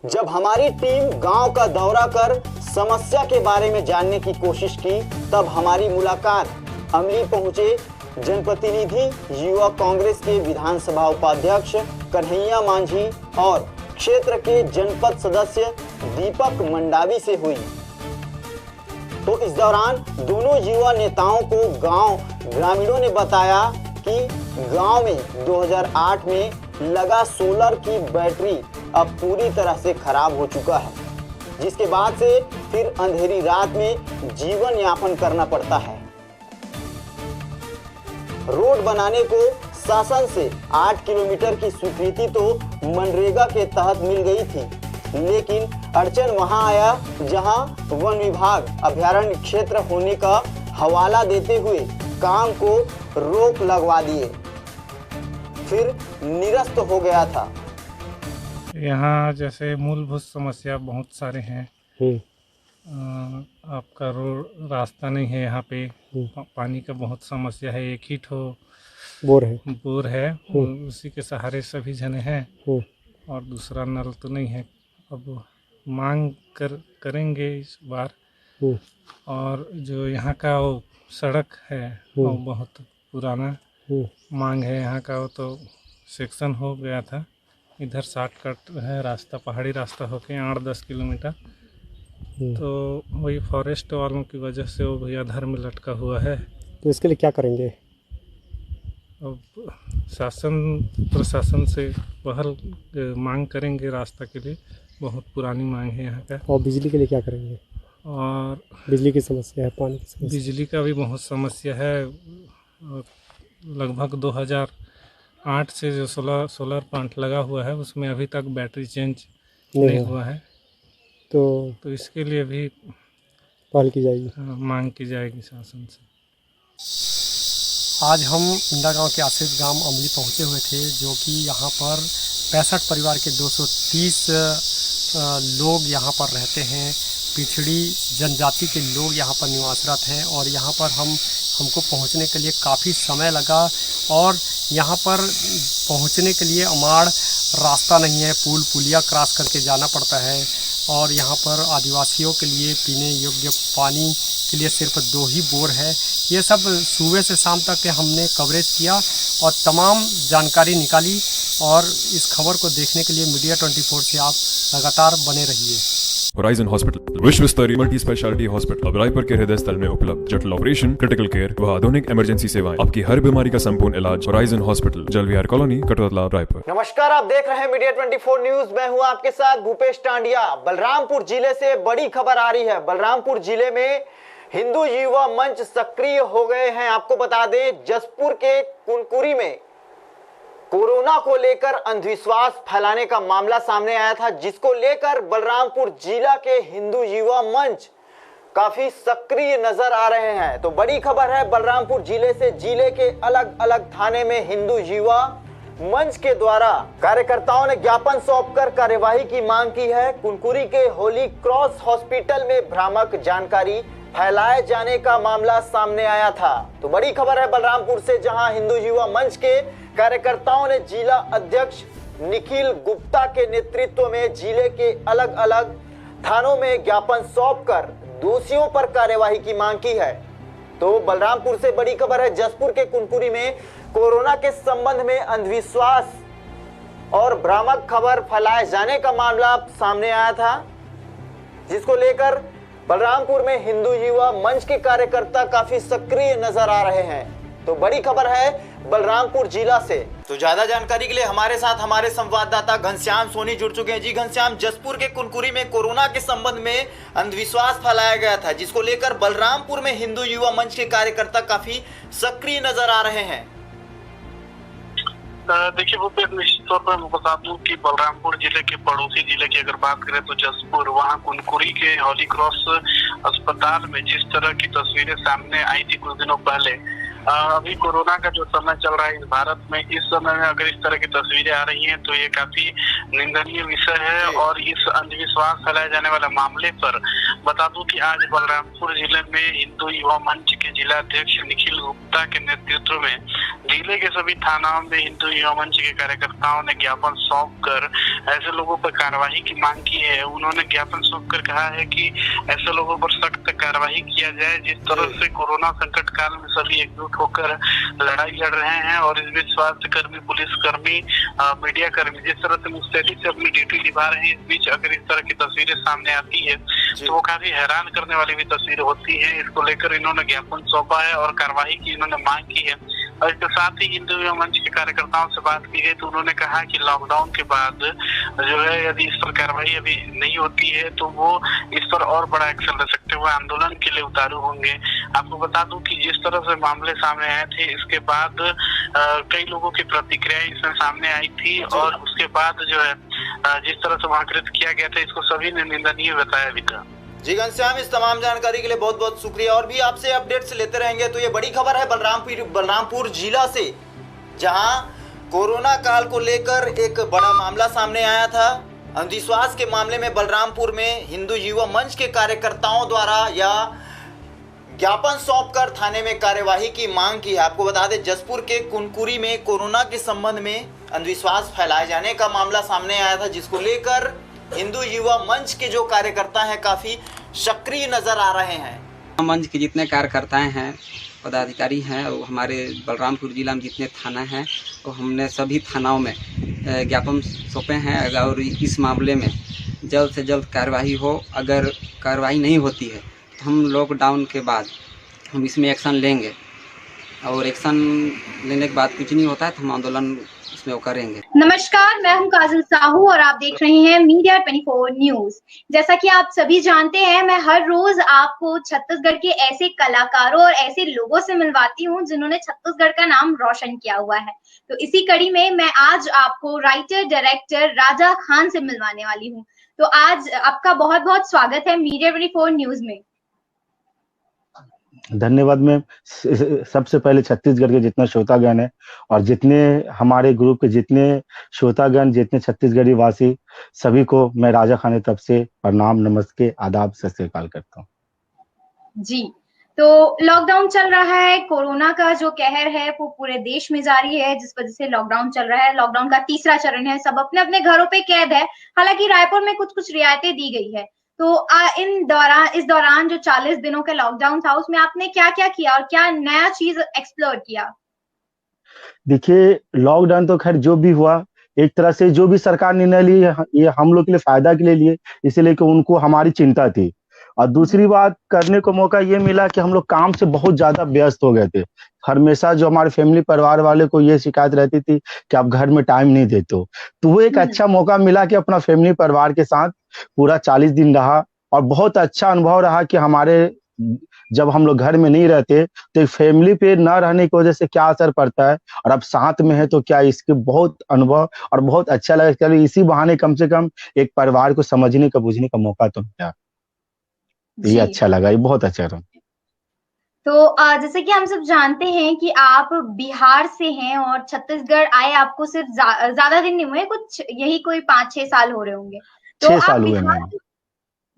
जब हमारी टीम गांव का दौरा कर समस्या के बारे में जानने की कोशिश की, तब हमारी मुलाकात अमली पहुंचे जनप्रतिनिधि युवा कांग्रेस के विधानसभा उपाध्यक्ष कन्हैया मांझी और क्षेत्र के जनपद सदस्य दीपक मंडावी से हुई। तो इस दौरान दोनों युवा नेताओं को गांव ग्रामीणों ने बताया कि गांव में 2008 में लगा सोलर की बैटरी अब पूरी तरह से खराब हो चुका है, जिसके बाद से फिर अंधेरी रात में जीवन यापन करना पड़ता है। रोड बनाने को शासन से 8 किलोमीटर की स्वीकृति तो मनरेगा के तहत मिल गई थी, लेकिन अड़चन वहां आया जहां वन विभाग अभयारण्य क्षेत्र होने का हवाला देते हुए काम को रोक लगवा दिए, फिर निरस्त हो गया था। यहाँ जैसे मूलभूत समस्या बहुत सारे हैं। आपका रोड रास्ता नहीं है, यहाँ पे पानी का बहुत समस्या है। एक ही ठो बोर है उसी के सहारे सभी जने हैं और दूसरा नल तो नहीं है। अब मांग करेंगे इस बार। और जो यहाँ का वो सड़क है वो बहुत पुराना मांग है यहाँ का। वो तो सेक्शन हो गया था, इधर शॉर्टकट है रास्ता, पहाड़ी रास्ता होके 8-10 किलोमीटर, तो वही फॉरेस्ट वालों की वजह से वो भैया धर में लटका हुआ है। तो इसके लिए क्या करेंगे? अब शासन प्रशासन से पहल मांग करेंगे रास्ता के लिए, बहुत पुरानी मांग है यहाँ का। और बिजली के लिए क्या करेंगे? और बिजली की समस्या है, पानी की समस्या, बिजली का भी बहुत समस्या है। और लगभग 2008 से जो सोलर प्लांट लगा हुआ है उसमें अभी तक बैटरी चेंज नहीं हुआ है, तो इसके लिए भी पहल की जाएगी, मांग की जाएगी शासन से। आज हम इंदा गांव के आश्रित ग्राम अमली पहुंचे हुए थे, जो कि यहाँ पर 65 परिवार के 230 लोग यहाँ पर रहते हैं। पिछड़ी जनजाति के लोग यहाँ पर निवासरत हैं और यहाँ पर हमको पहुँचने के लिए काफ़ी समय लगा और यहाँ पर पहुँचने के लिए अमाड़ रास्ता नहीं है, पुलिया क्रॉस करके जाना पड़ता है और यहाँ पर आदिवासियों के लिए पीने योग्य पानी के लिए सिर्फ 2 ही बोर है। ये सब सुबह से शाम तक हमने कवरेज किया और तमाम जानकारी निकाली और इस खबर को देखने के लिए मीडिया 24 से आप लगातार बने रहिए। होराइजन हॉस्पिटल विश्व स्तरीय मल्टी स्पेशलिटी हॉस्पिटल अब रायपुर के हृदय स्थल में उपलब्ध। जटिल ऑपरेशन, क्रिटिकल केयर व आधुनिक इमरजेंसी सेवाएं, आपकी हर बीमारी का संपूर्ण इलाज। Horizon hospital, जलविहार colony, Katotala, Raipur. नमस्कार, आप देख रहे हैं मीडिया 24 न्यूज। मैं हूं आपके साथ भूपेश टांडिया। बलरामपुर जिले से बड़ी खबर आ रही है। बलरामपुर जिले में हिंदू युवा मंच सक्रिय हो गए हैं। आपको बता दें, जसपुर के कुनकुरी में कोरोना को लेकर अंधविश्वास फैलाने का मामला सामने आया था, जिसको लेकर बलरामपुर जिला के हिंदू युवा मंच काफी सक्रिय नजर आ रहे हैं। तो बड़ी खबर है, बलरामपुर जिले से जिले के अलग अलग थाने में हिंदू युवा मंच के द्वारा कार्यकर्ताओं ने ज्ञापन सौंपकर कार्यवाही की मांग की है। कुनकुरी के होली क्रॉस हॉस्पिटल में भ्रामक जानकारी फैलाए जाने का मामला सामने आया था। तो बड़ी खबर है बलरामपुर से, जहां हिंदू युवा मंच के कार्यकर्ताओं ने जिला अध्यक्ष निखिल गुप्ता के नेतृत्व में जिले के अलग अलग थानों में ज्ञापन सौंपकर दोषियों पर कार्यवाही की मांग की है। तो बलरामपुर से बड़ी खबर है, जसपुर के कुनकुरी में कोरोना के संबंध में अंधविश्वास और भ्रामक खबर फैलाए जाने का मामला सामने आया था, जिसको लेकर बलरामपुर में हिंदू युवा मंच के कार्यकर्ता काफी सक्रिय नजर आ रहे हैं। तो बड़ी खबर है बलरामपुर जिला से। तो ज्यादा जानकारी के लिए हमारे साथ हमारे संवाददाता घनश्याम सोनी जुड़ चुके हैं। जी घनश्याम, जसपुर के कुनकुरी में कोरोना के संबंध में अंधविश्वास फैलाया गया था, जिसको लेकर बलरामपुर में हिंदू युवा मंच के कार्यकर्ता काफी सक्रिय नजर आ रहे हैं। देखिए भूपेश, निश्चित तौर पर मैं बता दूं कि बलरामपुर जिले के पड़ोसी जिले की अगर बात करें तो जसपुर, वहां कुनकुरी के होली क्रॉस अस्पताल में जिस तरह की तस्वीरें सामने आई थी कुछ दिनों पहले, अभी कोरोना का जो समय चल रहा है इस भारत में, इस समय में अगर इस तरह की तस्वीरें आ रही हैं तो ये काफी निंदनीय विषय है। और इस अंधविश्वास फैलाए जाने वाले मामले पर बता दूं कि आज बलरामपुर जिले में हिंदू युवा मंच के जिला अध्यक्ष निखिल गुप्ता के नेतृत्व में जिले के सभी थानाओं में हिंदू युवा मंच के कार्यकर्ताओं ने ज्ञापन सौंप कर ऐसे लोगों पर कार्रवाई की मांग की है। उन्होंने ज्ञापन सौंप कर कहा है कि ऐसे लोगों पर सख्त कार्रवाई किया जाए। जिस तरह से कोरोना संकट काल में सभी एकजुट होकर लड़ाई लड़ रहे हैं और इस बीच स्वास्थ्य कर्मी, पुलिस कर्मी, मीडिया कर्मी जिस तरह से मुस्तैदी से अपनी ड्यूटी निभा रहे हैं, इस बीच अगर इस तरह की तस्वीरें सामने आती है तो वो काफी हैरान करने वाली भी तस्वीरें होती है। इसको लेकर इन्होंने ज्ञापन सौंपा है और कार्रवाई की इन्होंने मांग की है। और इसके साथ ही हिंदू युवा मंच के कार्यकर्ताओं से बात की गई तो उन्होंने कहा कि लॉकडाउन के बाद जो है यदि इस पर कार्रवाई अभी नहीं होती है तो वो इस पर और बड़ा एक्शन ले सकते हुए आंदोलन के लिए उतारू होंगे। आपको बता दूं कि जिस तरह से मामले सामने आए थे, इसके बाद कई लोगों की प्रतिक्रियाएं इसमें सामने आई थी और उसके बाद जो है जिस तरह से वहाकृत किया गया था, इसको सभी ने निंदनीय बताया भी था। जी घनश्याम, इस तमाम जानकारी के लिए बहुत बहुत शुक्रिया और भी आपसे अपडेट्स लेते रहेंगे। तो ये बड़ी खबर है बलरामपुर जिला से, जहां कोरोना काल को लेकर एक बड़ा मामला सामने आया था। अंधविश्वास के मामले में बलरामपुर में हिंदू युवा मंच के कार्यकर्ताओं द्वारा या ज्ञापन सौंपकर थाने में कार्यवाही की मांग की है। आपको बता दें, जसपुर के कुनकुरी में कोरोना के संबंध में अंधविश्वास फैलाए जाने का मामला सामने आया था, जिसको लेकर हिंदू युवा मंच के जो कार्यकर्ता हैं काफी सक्रिय नजर आ रहे हैं। मंच के जितने कार्यकर्ताएं हैं, पदाधिकारी हैं, और हमारे बलरामपुर जिला में जितने थाना हैं, तो हमने सभी थानाओं में ज्ञापन सौंपे हैं और इस मामले में जल्द से जल्द कार्रवाई हो। अगर कार्रवाई नहीं होती है तो हम लॉकडाउन के बाद हम इसमें एक्शन लेंगे और एक्शन लेने के बाद कुछ नहीं होता है तो हम आंदोलन इसमें वो करेंगे। नमस्कार, मैं हूं काजल साहू और आप देख रहे हैं मीडिया 24 न्यूज। जैसा कि आप सभी जानते हैं, मैं हर रोज आपको छत्तीसगढ़ के ऐसे कलाकारों और ऐसे लोगों से मिलवाती हूं जिन्होंने छत्तीसगढ़ का नाम रोशन किया हुआ है। तो इसी कड़ी में मैं आज आपको राइटर डायरेक्टर राजा खान से मिलवाने वाली हूं। तो आज आपका बहुत बहुत स्वागत है मीडिया 24 न्यूज में। धन्यवाद मैम। सबसे पहले छत्तीसगढ़ के जितना श्रोतागण है और जितने हमारे ग्रुप के जितने श्रोतागण, जितने छत्तीसगढ़ी वासी, सभी को मैं राजा खान की तरफ से प्रणाम, नमस्ते, आदाब, सत श्री अकाल करता हूँ। जी, तो लॉकडाउन चल रहा है, कोरोना का जो कहर है वो पूरे देश में जारी है, जिस वजह से लॉकडाउन चल रहा है। लॉकडाउन का तीसरा चरण है, सब अपने अपने घरों पे कैद है। हालांकि रायपुर में कुछ कुछ रियायतें दी गई है। तो इस दौरान जो 40 दिनों का लॉकडाउन था, उसमें आपने क्या क्या किया और क्या नया चीज एक्सप्लोर किया? देखिए, लॉकडाउन तो खैर जो भी हुआ, एक तरह से जो भी सरकार निर्णय ली, ये हम लोग के लिए फायदा के लिए लिए, इसलिए कि उनको हमारी चिंता थी। और दूसरी बात, करने को मौका ये मिला कि हम लोग काम से बहुत ज्यादा व्यस्त हो गए थे। हमेशा जो हमारे फैमिली परिवार वाले को ये शिकायत रहती थी कि आप घर में टाइम नहीं देते हो, तो वो एक अच्छा मौका मिला कि अपना फैमिली परिवार के साथ पूरा 40 दिन रहा। और बहुत अच्छा अनुभव रहा कि हमारे जब हम लोग घर में नहीं रहते तो फैमिली पे न रहने की वजह से क्या असर पड़ता है, और अब साथ में है तो क्या, इसके बहुत अनुभव और बहुत अच्छा लगा। इसी बहाने कम से कम एक परिवार को समझने का, बुझने का मौका तो मिला। ये अच्छा लगा, ये बहुत अच्छा रहा। तो जैसे कि हम सब जानते हैं कि आप बिहार से हैं और छत्तीसगढ़ आए आपको सिर्फ ज्यादा दिन नहीं हुए, कुछ यही कोई 5-6 साल हो रहे होंगे। तो 6 साल हुए हैं।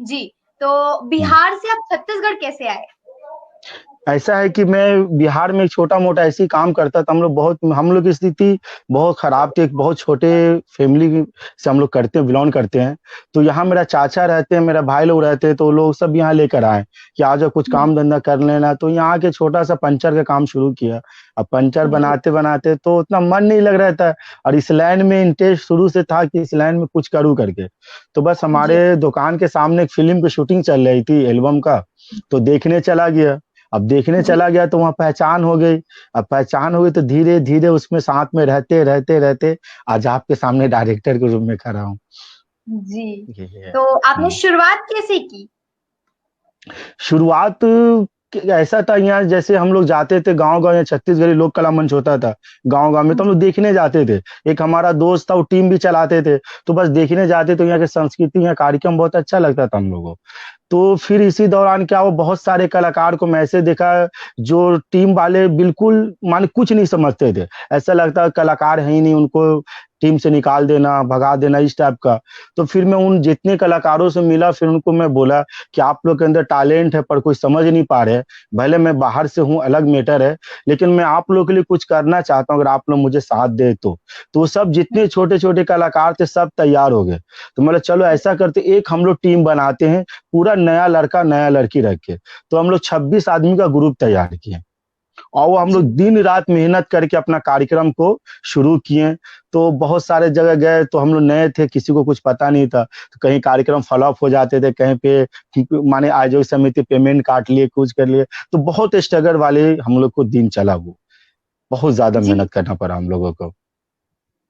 जी, तो बिहार से आप छत्तीसगढ़ कैसे आए? ऐसा है कि मैं बिहार में छोटा मोटा ऐसे ही काम करता था। हम लोग की स्थिति बहुत खराब थी। एक बहुत छोटे फैमिली से हम लोग बिलोंग करते हैं। तो यहाँ मेरा चाचा रहते हैं, मेरा भाई लोग रहते हैं, तो लोग सब यहाँ लेकर आए कि आ जाओ, कुछ काम धंधा कर लेना। तो यहाँ के छोटा सा पंचर का काम शुरू किया। अब पंचर बनाते बनाते तो उतना मन नहीं लग रहा था, और इस लाइन में इंटरेस्ट शुरू से था कि इस लाइन में कुछ करूँ करके। तो बस हमारे दुकान के सामने एक फिल्म की शूटिंग चल रही थी, एल्बम का, तो देखने चला गया। अब देखने चला गया तो वहाँ पहचान हो गई। अब पहचान हो गई तो धीरे धीरे उसमें साथ में रहते रहते रहते आज आपके सामने डायरेक्टर के रूप में खड़ा हूँ। जी, तो आपने शुरुआत कैसे की? शुरुआत ऐसा था, यहाँ जैसे हम लोग जाते थे गांव-गांव, या छत्तीसगढ़ी लोक कला मंच होता था गांव-गांव में, तो हम लोग देखने जाते थे। एक हमारा दोस्त था, वो टीम भी चलाते थे, तो बस देखने जाते। तो यहाँ की संस्कृति, यहाँ कार्यक्रम बहुत अच्छा लगता था हम लोगों को। तो फिर इसी दौरान क्या हुआ, बहुत सारे कलाकार को मैं ऐसे देखा जो टीम वाले बिल्कुल माने कुछ नहीं समझते थे। ऐसा लगता कलाकार है ही नहीं, उनको टीम से निकाल देना, भगा देना, इस टाइप का। तो फिर मैं उन जितने कलाकारों से मिला, फिर उनको मैं बोला कि आप लोग के अंदर टैलेंट है पर कोई समझ नहीं पा रहे। भले मैं बाहर से हूँ, अलग मैटर है, लेकिन मैं आप लोगों के लिए कुछ करना चाहता हूँ, अगर आप लोग मुझे साथ दे तो सब जितने छोटे छोटे कलाकार थे सब तैयार हो गए। तो मतलब चलो ऐसा करते, एक हम लोग टीम बनाते हैं, पूरा नया लड़का नया लड़की रख के। तो हम लोग 26 आदमी का ग्रुप तैयार किए, और वो हम लोग दिन रात मेहनत करके अपना कार्यक्रम को शुरू किए। तो बहुत सारे जगह गए, तो हम लोग नए थे, किसी को कुछ पता नहीं था, तो कहीं कार्यक्रम फ्लॉप हो जाते थे, कहीं पे माने आयोजक समिति पेमेंट काट लिए, कुछ कर लिए। तो बहुत स्ट्रगल वाले हम लोग को दिन चला, वो बहुत ज्यादा मेहनत करना पड़ा हम लोगों को।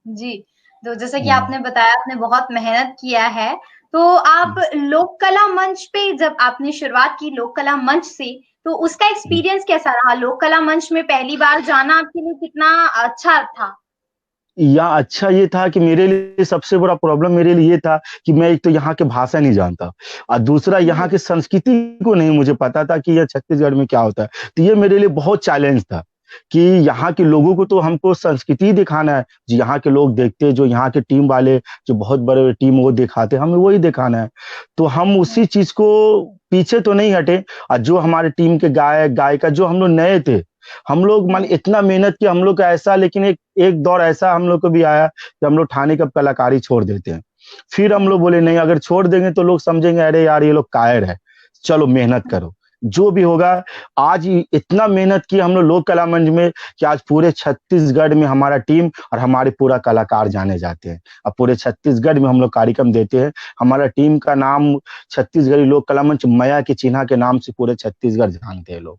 जी, तो जैसा कि आपने बताया, आपने बहुत मेहनत किया है। तो आप लोक कला मंच पे जब आपने शुरुआत की, लोक कला मंच से, तो उसका एक्सपीरियंस कैसा रहा? लोक कला मंच में पहली बार जाना आपके लिए कितना अच्छा था? अच्छा ये था कि मेरे लिए सबसे बड़ा प्रॉब्लम मेरे लिए ये था कि मैं एक तो यहाँ के भाषा नहीं जानता, और दूसरा यहाँ की संस्कृति को नहीं मुझे पता था कि यह छत्तीसगढ़ में क्या होता है। तो ये मेरे लिए बहुत चैलेंज था कि यहाँ के लोगों को तो हमको संस्कृति दिखाना है, जो यहाँ के लोग देखते हैं, जो यहाँ के टीम वाले जो बहुत बड़े टीम वो दिखाते, हमें वही दिखाना है। तो हम उसी चीज को पीछे तो नहीं हटे, और जो हमारे टीम के गायक गायिका जो हम लोग नए थे, हम लोग मान इतना मेहनत किया हम लोग का ऐसा। लेकिन एक दौर ऐसा हम लोग को भी आया कि हम लोग ठाने कब कलाकारी छोड़ देते हैं। फिर हम लोग बोले नहीं, अगर छोड़ देंगे तो लोग समझेंगे अरे यार ये लोग कायर है, चलो मेहनत करो, जो भी होगा। आज इतना मेहनत की हम लोग लोक कला मंच में कि आज पूरे छत्तीसगढ़ में हमारा टीम और हमारे पूरा कलाकार जाने जाते हैं। अब पूरे छत्तीसगढ़ में हम लोग कार्यक्रम देते हैं। हमारा टीम का नाम छत्तीसगढ़ी लोक कला मंच मया के चिन्हा के नाम से पूरे छत्तीसगढ़ जानते हैं लोग।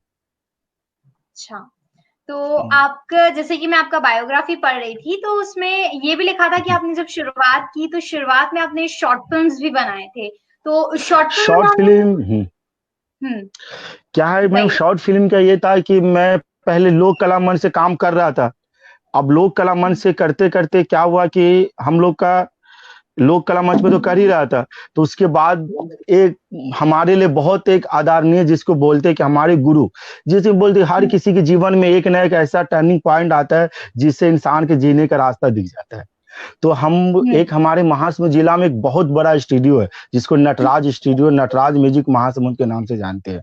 अच्छा, तो आपका, जैसे कि मैं आपका बायोग्राफी पढ़ रही थी, तो उसमें ये भी लिखा था कि आपने जब शुरुआत की तो शुरुआत में आपने शॉर्ट फिल्म्स भी बनाए थे, तो शॉर्ट फिल्म क्या है मैम, शॉर्ट फिल्म का ये था कि मैं पहले लोक कला मंच से काम कर रहा था। अब लोक कला मंच से करते करते क्या हुआ कि हम लोग का लोक कला मंच में तो कर ही रहा था, तो उसके बाद एक हमारे लिए बहुत एक आदरणीय, जिसको बोलते हैं कि हमारे गुरु, जिसे बोलते हर किसी के जीवन में एक ना एक ऐसा टर्निंग पॉइंट आता है जिससे इंसान के जीने का रास्ता दिख जाता है। तो हम एक हमारे महासमुंद जिला में एक बहुत बड़ा स्टूडियो है जिसको नटराज स्टूडियो, नटराज म्यूजिक महासमुंद के नाम से जानते हैं।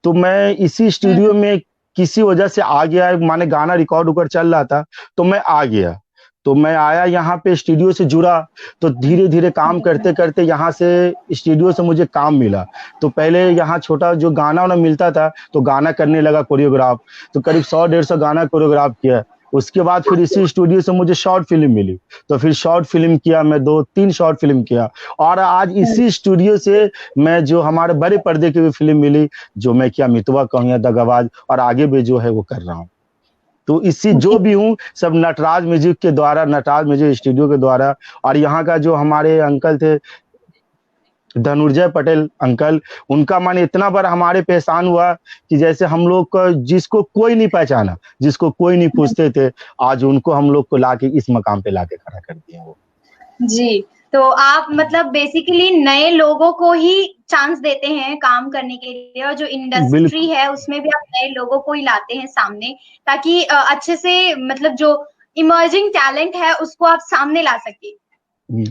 तो मैं इसी स्टूडियो में किसी वजह से आ गया, माने गाना रिकॉर्ड होकर चल रहा था तो मैं आ गया। तो मैं आया यहाँ पे स्टूडियो से जुड़ा, तो धीरे धीरे काम करते करते यहाँ से स्टूडियो से मुझे काम मिला। तो पहले यहाँ छोटा जो गाना वाना मिलता था तो गाना करने लगा कोरियोग्राफ, तो करीब 100-150 गाना कोरियोग्राफ किया। उसके बाद फिर इसी स्टूडियो से मुझे शॉर्ट फिल्म मिली, तो फिर शॉर्ट फिल्म किया, मैं 2-3 शॉर्ट फिल्म किया, और आज इसी स्टूडियो से मैं जो हमारे बड़े पर्दे की भी फिल्म मिली जो मैं किया, मितवा कहूँ या दगाबाज, और आगे भी जो है वो कर रहा हूँ। तो इसी जो भी हूँ सब नटराज म्यूजिक के द्वारा, नटराज म्यूजिक स्टूडियो के द्वारा। और यहाँ का जो हमारे अंकल थे धनुर्जय पटेल अंकल, उनका मन इतना बड़ा हमारे पे एहसान हुआ कि जैसे हम लोग को जिसको कोई नहीं पहचाना, जिसको कोई नहीं पूछते थे, आज उनको हम लोग को लाके इस मकाम पे लाके खड़ा कर दिया वो। जी, तो आप मतलब बेसिकली नए लोगों को ही चांस देते हैं काम करने के लिए, और जो इंडस्ट्री है उसमें भी आप नए लोगों को ही लाते हैं सामने, ताकि अच्छे से मतलब जो इमर्जिंग टैलेंट है उसको आप सामने ला सके।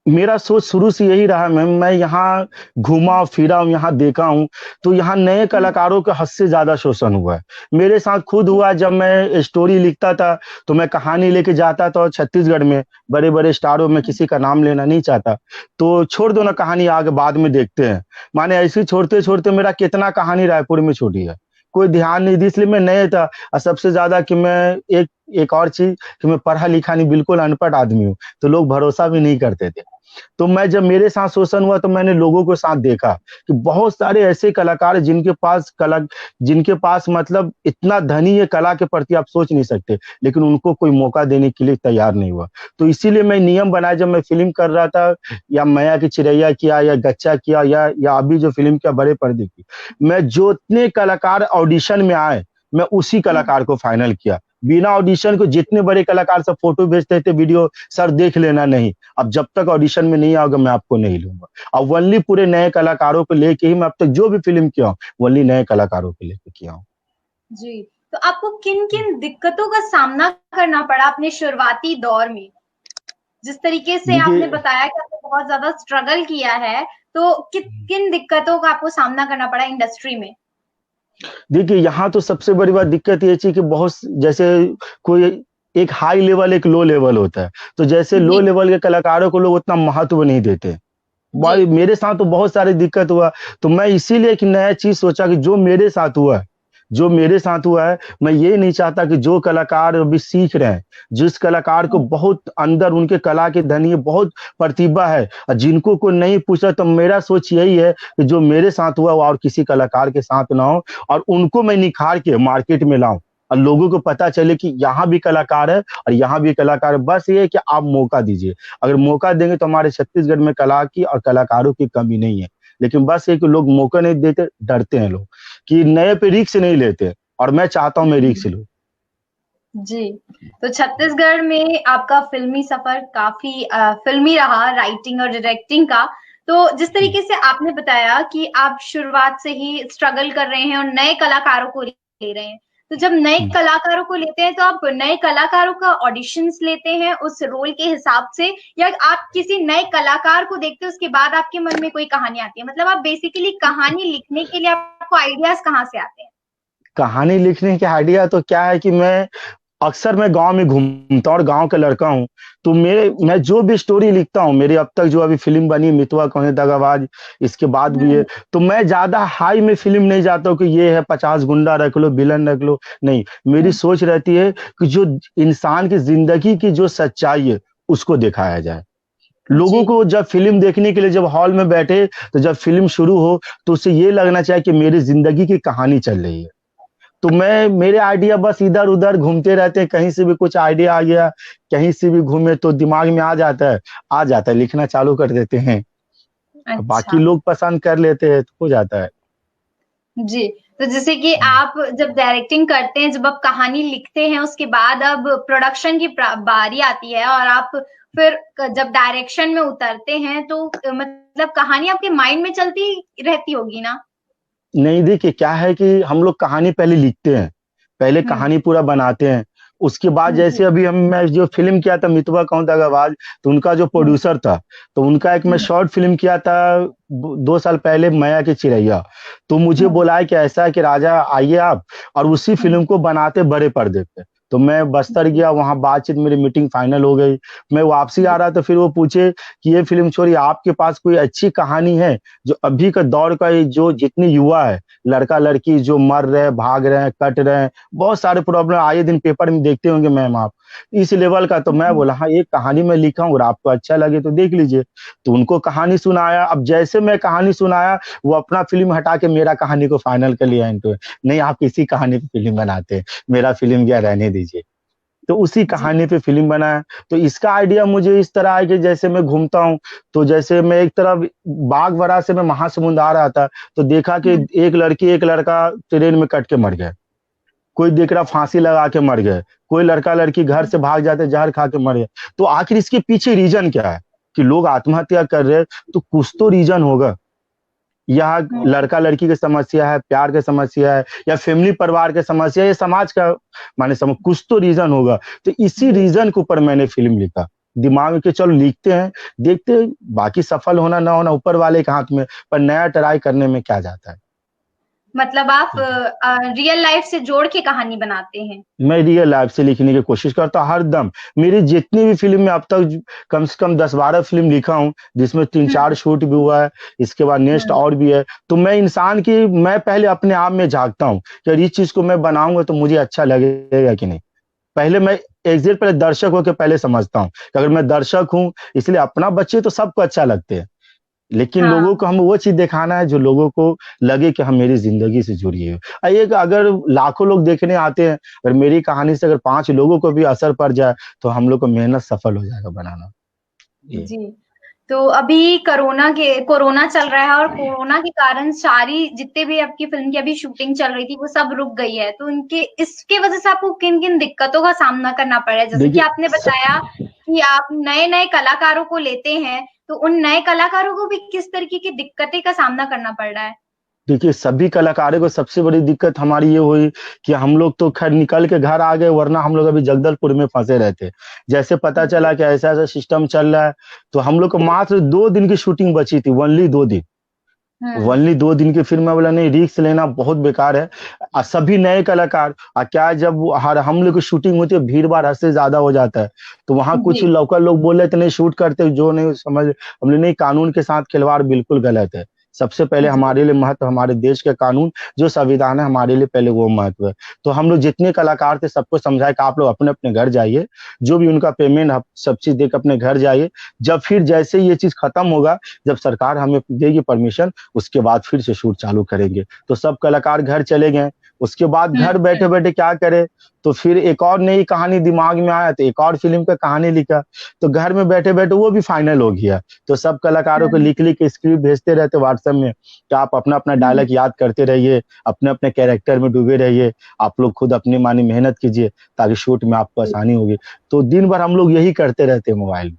मेरा सोच शुरू से यही रहा मैम। मैं यहाँ घूमा फिरा हूँ, यहाँ देखा हूँ, तो यहाँ नए कलाकारों का हद से ज्यादा शोषण हुआ है। मेरे साथ खुद हुआ, जब मैं स्टोरी लिखता था तो मैं कहानी लेके जाता था छत्तीसगढ़ में बड़े बड़े स्टारों में, किसी का नाम लेना नहीं चाहता, तो छोड़ दो ना कहानी, आगे बाद में देखते हैं। माने ऐसे छोड़ते छोड़ते मेरा कितना कहानी रायपुर में छूटी है, कोई ध्यान नहीं दी, इसलिए मैं नए था। और सबसे ज्यादा कि मैं एक और चीज कि मैं पढ़ा लिखा नहीं, बिल्कुल अनपढ़ आदमी हूँ, तो लोग भरोसा भी नहीं करते थे। तो मैं जब मेरे साथ शोषण हुआ तो मैंने लोगों के साथ देखा कि बहुत सारे ऐसे कलाकार जिनके पास मतलब इतना धनी है, कला के प्रति आप सोच नहीं सकते, लेकिन उनको कोई मौका देने के लिए तैयार नहीं हुआ। तो इसीलिए मैं नियम बनाया, जब मैं फिल्म कर रहा था, या मैया की चिड़ैया किया, या गच्चा किया, या अभी जो फिल्म किया बड़े पर्दे की, मैं जो इतने कलाकार ऑडिशन में आए मैं उसी कलाकार को फाइनल किया। बिना ऑडिशन को जितने बड़े कलाकार सब फोटो भेजते थे, वीडियो सर देख लेना, नहीं, अब जब तक ऑडिशन में नहीं आओगे मैं आपको नहीं लूंगा। अब वनली पूरे नए कलाकारों को लेके ही मैं अब तक जो भी फिल्म किया हूँ वनली नए कलाकारों को लेके किया हूँ। जी, तो आपको किन किन दिक्कतों का सामना करना पड़ा अपने शुरुआती दौर में? जिस तरीके से आपने बताया कि आपने बहुत ज्यादा स्ट्रगल किया है, तो किन दिक्कतों का आपको सामना करना पड़ा इंडस्ट्री में? देखिए, यहाँ तो सबसे बड़ी बात दिक्कत ये थी कि बहुत, जैसे कोई एक हाई लेवल एक लो लेवल होता है, तो जैसे लो लेवल के कलाकारों को लोग उतना महत्व नहीं देते। भाई मेरे साथ तो बहुत सारी दिक्कत हुआ, तो मैं इसीलिए एक नया चीज सोचा कि जो मेरे साथ हुआ है, मैं ये नहीं चाहता कि जो कलाकार अभी सीख रहे हैं, जिस कलाकार को बहुत अंदर उनके कला के धनी बहुत प्रतिभा है, जिनको को नहीं पूछा, तो मेरा सोच यही है कि जो मेरे साथ हुआ वो और किसी कलाकार के साथ ना हो, और उनको मैं निखार के मार्केट में लाऊं और लोगों को पता चले कि यहाँ भी कलाकार है और यहाँ भी कलाकार है। बस ये है कि आप मौका दीजिए, अगर मौका देंगे तो हमारे छत्तीसगढ़ में कला की और कलाकारों की कमी नहीं है। लेकिन बस ये कि लोग मौका नहीं देते, डरते हैं लोग कि नए पे रिस्क नहीं लेते, और मैं चाहता हूं मैं रिस्क लूं। जी, तो छत्तीसगढ़ में आपका फिल्मी सफर काफी फिल्मी रहा, राइटिंग और डायरेक्टिंग का। तो जिस तरीके से आपने बताया कि आप शुरुआत से ही स्ट्रगल कर रहे हैं और नए कलाकारों को ले रहे हैं, तो जब नए कलाकारों को लेते हैं तो आप नए कलाकारों का ऑडिशंस लेते हैं उस रोल के हिसाब से, या आप किसी नए कलाकार को देखते हैं उसके बाद आपके मन में कोई कहानी आती है? मतलब आप बेसिकली कहानी लिखने के लिए आपको आइडियाज कहाँ से आते हैं? कहानी लिखने के आइडिया तो क्या है कि मैं गांव में घूमता हूँ और गांव का लड़का हूँ, तो मैं जो भी स्टोरी लिखता हूँ, मेरे अब तक जो अभी फिल्म बनी मितवा कहूँ दगाबाज, इसके बाद भी है, तो मैं ज्यादा हाई में फिल्म नहीं जाता हूँ कि ये है 50 गुंडा रख लो, विलन रख लो, नहीं। मेरी सोच रहती है कि जो इंसान की जिंदगी की जो सच्चाई है उसको दिखाया जाए। लोगों को जब फिल्म देखने के लिए जब हॉल में बैठे, तो जब फिल्म शुरू हो तो उसे ये लगना चाहिए कि मेरी जिंदगी की कहानी चल रही है। तो मैं मेरे आइडिया बस इधर उधर घूमते रहते हैं, कहीं से भी कुछ आइडिया आ गया, कहीं से भी घूमे तो दिमाग में आ जाता है, लिखना चालू कर देते हैं। अच्छा। बाकी लोग पसंद कर लेते हैं तो हो जाता है। जी, तो जैसे कि आप जब डायरेक्टिंग करते हैं, जब आप कहानी लिखते हैं, उसके बाद अब प्रोडक्शन की बारी आती है और आप फिर जब डायरेक्शन में उतरते हैं तो मतलब कहानी आपके माइंड में चलती रहती होगी ना? नहीं, देखिए क्या है कि हम लोग कहानी पहले लिखते हैं, पहले कहानी पूरा बनाते हैं, उसके बाद जैसे अभी मैं जो फिल्म किया था मितवा कौन दागा आवाज, तो उनका जो प्रोड्यूसर था, तो उनका एक मैं शॉर्ट फिल्म किया था 2 साल पहले, माया की चिरैया। तो मुझे बोला है कि ऐसा है कि राजा आइए आप, और उसी फिल्म को बनाते बड़े पर्दे पे। तो मैं बस्तर गया, वहाँ बातचीत, मेरी मीटिंग फाइनल हो गई। मैं वापसी आ रहा तो फिर वो पूछे कि ये फिल्म छोड़िए, आपके पास कोई अच्छी कहानी है जो अभी का दौर का जो जितने युवा है, लड़का लड़की जो मर रहे हैं, भाग रहे हैं, कट रहे हैं, बहुत सारे प्रॉब्लम आए दिन पेपर में देखते होंगे मैम आप, इस लेवल का। तो मैं बोला हाँ, एक कहानी मैं लिखा हूँ और आपको अच्छा लगे तो देख लीजिए। तो उनको कहानी सुनाया। अब जैसे मैं कहानी सुनाया, वो अपना फिल्म हटा के मेरा कहानी को फाइनल कर लिया इनको, नहीं आप किसी कहानी पे फिल्म बनाते हैं, मेरा फिल्म गया रहने दीजिए। तो उसी कहानी पे फिल्म बनाया। तो इसका आइडिया मुझे इस तरह है कि जैसे मैं घूमता हूँ, तो जैसे मैं एक तरफ बागबाड़ा से मैं महासमुंद आ रहा था, तो देखा कि एक लड़की एक लड़का ट्रेन में कट के मर गए, कोई देख रहा फांसी लगा के मर गए, कोई लड़का लड़की घर से भाग जाते जहर खा के मर गए। तो आखिर इसके पीछे रीजन क्या है कि लोग आत्महत्या कर रहे हैं? तो कुछ तो रीजन होगा। यहाँ लड़का लड़की की समस्या है, प्यार की समस्या है, या फैमिली परिवार की समस्या है, या समाज का माने कुछ तो रीजन होगा। तो इसी रीजन के ऊपर मैंने फिल्म लिखा, दिमाग में कि चलो लिखते हैं, देखते हैं, बाकी सफल होना ना होना ऊपर वाले के हाथ में, पर नया ट्राई करने में क्या जाता है। मतलब आप रियल लाइफ से जोड़ के कहानी बनाते हैं? मैं रियल लाइफ से लिखने की कोशिश करता हूँ हर दम। मेरी जितनी भी फिल्म में अब तक कम से कम 10-12 फिल्म लिखा हूँ, जिसमें 3-4 शूट भी हुआ है, इसके बाद नेक्स्ट और भी है। तो मैं इंसान की, मैं पहले अपने आप में झांकता हूँ कि इस चीज को मैं बनाऊंगा तो मुझे अच्छा लगेगा कि नहीं। पहले मैं एग्जैक्ट पहले दर्शक होकर पहले समझता हूँ कि अगर मैं दर्शक हूँ, इसलिए अपना बच्चे तो सबको अच्छा लगते हैं, लेकिन लोगों को हम वो चीज दिखाना है जो लोगों को लगे कि हम मेरी जिंदगी से जुड़ी है। एक अगर लाखों लोग देखने आते हैं, अगर मेरी कहानी से अगर 5 लोगों को भी असर पड़ जाए तो हम लोग को मेहनत सफल हो जाएगा बनाना। जी, तो अभी कोरोना चल रहा है और कोरोना के कारण सारी जितने भी आपकी फिल्म की अभी शूटिंग चल रही थी वो सब रुक गई है। तो इसके वजह से आपको किन किन दिक्कतों का सामना करना पड़ रहा है? जैसे कि आपने बताया कि आप नए नए कलाकारों को लेते हैं, तो उन नए कलाकारों को भी किस तरीके की दिक्कतें का सामना करना पड़ रहा है? देखिए, सभी कलाकारों को सबसे बड़ी दिक्कत हमारी ये हुई कि हम लोग तो खैर निकल के घर आ गए, वरना हम लोग अभी जगदलपुर में फंसे रहते। जैसे पता चला कि ऐसा ऐसा सिस्टम चल रहा है, तो हम लोग को मात्र 2 दिन की शूटिंग बची थी, ओनली 2 दिन। ओनली 2 दिन की, फिर मैं बोला नहीं, रिस्क लेना बहुत बेकार है। सभी नए कलाकार, क्या जब हम लोग की शूटिंग होती है, भीड़ भाड़ हद से ज्यादा हो जाता है, तो वहाँ कुछ लोकल लोग बोले तो नहीं शूट करते, जो नहीं समझ, हमने नहीं, कानून के साथ खिलवाड़ बिल्कुल गलत है। सबसे पहले हमारे लिए महत्व हमारे देश के कानून, जो संविधान है, हमारे लिए पहले वो महत्व है। तो हम लोग जितने कलाकार थे सबको समझाए कि आप लोग अपने अपने घर जाइए, जो भी उनका पेमेंट सब चीज देकर अपने घर जाइए। जब फिर जैसे ये चीज खत्म होगा, जब सरकार हमें देगी परमिशन, उसके बाद फिर से शूट चालू करेंगे। तो सब कलाकार घर चले गए। उसके बाद घर बैठे बैठे क्या करे, तो फिर एक और नई कहानी दिमाग में आया, तो एक और फिल्म का कहानी लिखा। तो घर में बैठे बैठे वो भी फाइनल हो गया। तो सब कलाकारों को लिख के स्क्रिप्ट भेजते रहते व्हाट्सएप में कि आप अपना अपना डायलॉग याद करते रहिए, अपने अपने कैरेक्टर में डूबे रहिए, आप लोग खुद अपनी मानी मेहनत कीजिए ताकि शूट में आपको आसानी होगी। तो दिन भर हम लोग यही करते रहते हैं मोबाइल में।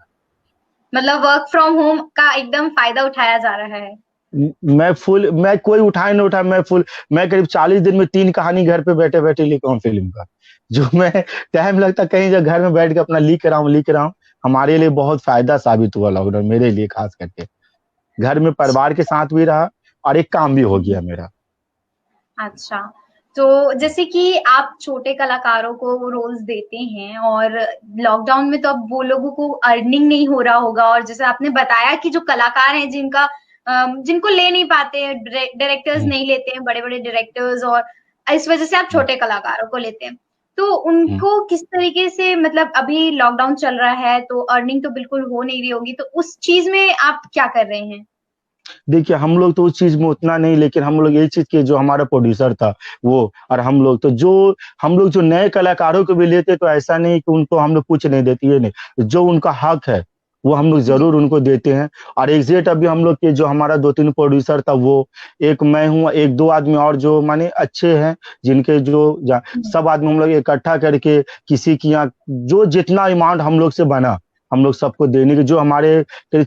मतलब वर्क फ्रॉम होम का एकदम फायदा उठाया जा रहा है। मैं कोई उठाए न उठाए, मैं करीब 40 दिन में 3 कहानी घर पे बैठे बैठे लिखा हूँ फिल्म का, जो मैं टाइम लगता कहीं जब घर में बैठ के अपना लिख रहा हूँ। हमारे लिए बहुत फायदा साबित हुआ लॉकडाउन, मेरे लिए खास करके। घर में परिवार के साथ भी रहा और एक काम भी हो गया मेरा। अच्छा, तो जैसे कि आप छोटे कलाकारों को रोल्स देते हैं और लॉकडाउन में तो अब वो लोगों को अर्निंग नहीं हो रहा होगा, और जैसे आपने बताया कि जो कलाकार हैं जिनको ले नहीं पाते, डायरेक्टर्स नहीं लेते हैं, बड़े बड़े डायरेक्टर्स, और इस वजह से आप छोटे कलाकारों को लेते हैं, तो उनको किस तरीके से, मतलब अभी लॉकडाउन चल रहा है तो अर्निंग तो बिल्कुल हो नहीं रही होगी, तो उस चीज में आप क्या कर रहे हैं? देखिए हम लोग तो उस चीज में उतना नहीं, लेकिन हम लोग ये चीज के जो हमारा प्रोड्यूसर था वो, और हम लोग तो जो हम लोग जो नए कलाकारों को भी लेते तो ऐसा नहीं कि उनको हम लोग कुछ नहीं देते, ये नहीं, जो उनका हक है वो हम लोग जरूर उनको देते हैं। और एग्जैक्ट अभी हम लोग के जो हमारा 2-3 प्रोड्यूसर था, वो एक मैं हूँ, एक 2 आदमी और जो माने अच्छे हैं, जिनके सब आदमी हम लोग इकट्ठा करके किसी की यहाँ जो जितना अमाउंट हम लोग से बना हम लोग सबको देने के, जो हमारे करीब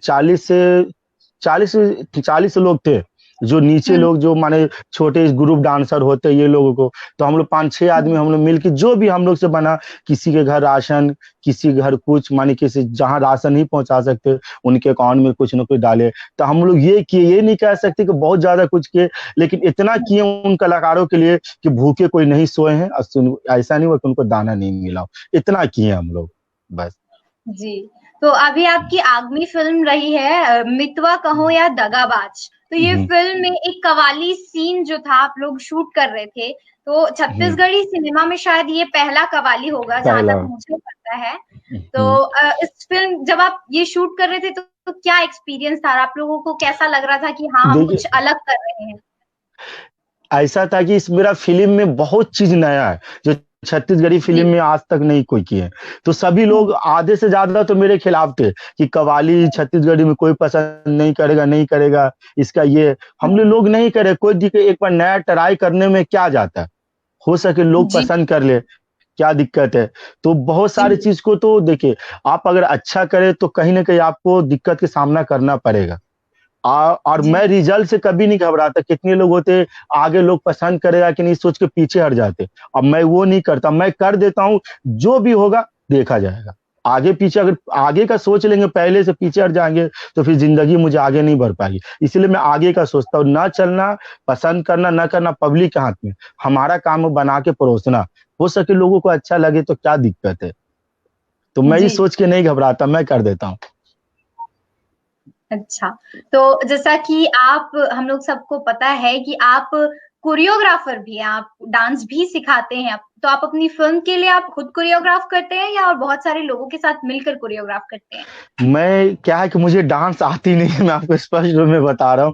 40 लोग थे, जो नीचे लोग जो माने छोटे ग्रुप डांसर होते ये लोगों को, तो हम लोग 5-6 आदमी हम लोग मिलके जो भी हम लोग से बना, किसी के घर राशन, किसी के घर कुछ, माने किसी जहां राशन नहीं पहुंचा सकते उनके अकाउंट में कुछ न कुछ डाले। तो हम लोग ये किए, ये नहीं कह सकते कि बहुत ज्यादा कुछ किए, लेकिन इतना किए उन कलाकारों के लिए कि भूखे कोई नहीं सोए हैं, ऐसा नहीं हुआ कि उनको दाना नहीं मिला, इतना किए हम लोग बस। जी, तो अभी आपकी आगामी फिल्म रही है मितवा कहो या दगाबाज। तो ये फिल्म में एक कवाली सीन जो था आप लोग शूट कर रहे थे, तो छत्तीसगढ़ी सिनेमा में शायद ये पहला कवाली होगा जहां तक मुझे पता है। तो इस फिल्म जब आप ये शूट कर रहे थे तो क्या एक्सपीरियंस था, आप लोगों को कैसा लग रहा था कि हाँ हम कुछ अलग कर रहे हैं? ऐसा था कि इस मेरा फिल्म में बहुत चीज नया है जो छत्तीसगढ़ी फिल्म में आज तक नहीं कोई किए। तो सभी लोग आधे से ज्यादा तो मेरे खिलाफ थे कि कवाली छत्तीसगढ़ी में कोई पसंद नहीं करेगा इसका, ये हम लोग नहीं करे, कोई दिक्कत, एक बार नया ट्राई करने में क्या जाता है, हो सके लोग पसंद कर ले, क्या दिक्कत है। तो बहुत सारी चीज को तो देखिए, आप अगर अच्छा करे तो कहीं ना कहीं आपको दिक्कत का सामना करना पड़ेगा। और मैं रिजल्ट से कभी नहीं घबराता, कितने लोग होते आगे लोग पसंद करेगा कि नहीं सोच के पीछे हट जाते, अब मैं वो नहीं करता, मैं कर देता हूँ, जो भी होगा देखा जाएगा। आगे पीछे अगर आगे का सोच लेंगे, पहले से पीछे हट जाएंगे तो फिर जिंदगी मुझे आगे नहीं बढ़ पाएगी। इसलिए मैं आगे का सोचता हूँ, ना चलना, पसंद करना ना करना पब्लिक के हाथ में, हमारा काम बना के परोसना, हो सके लोगों को अच्छा लगे तो क्या दिक्कत है। तो मैं ये सोच के नहीं घबराता, मैं कर देता हूँ। अच्छा, तो जैसा कि आप, हम लोग सबको पता है कि आप कोरियोग्राफर भी हैं, आप डांस भी सिखाते हैं, तो आप अपनी फिल्म के लिए आप खुद कोरियोग्राफ करते हैं या और बहुत सारे लोगों के साथ मिलकर कोरियोग्राफ करते हैं? मैं क्या है कि मुझे डांस आती नहीं है, मैं आपको स्पष्ट रूप में बता रहा हूँ।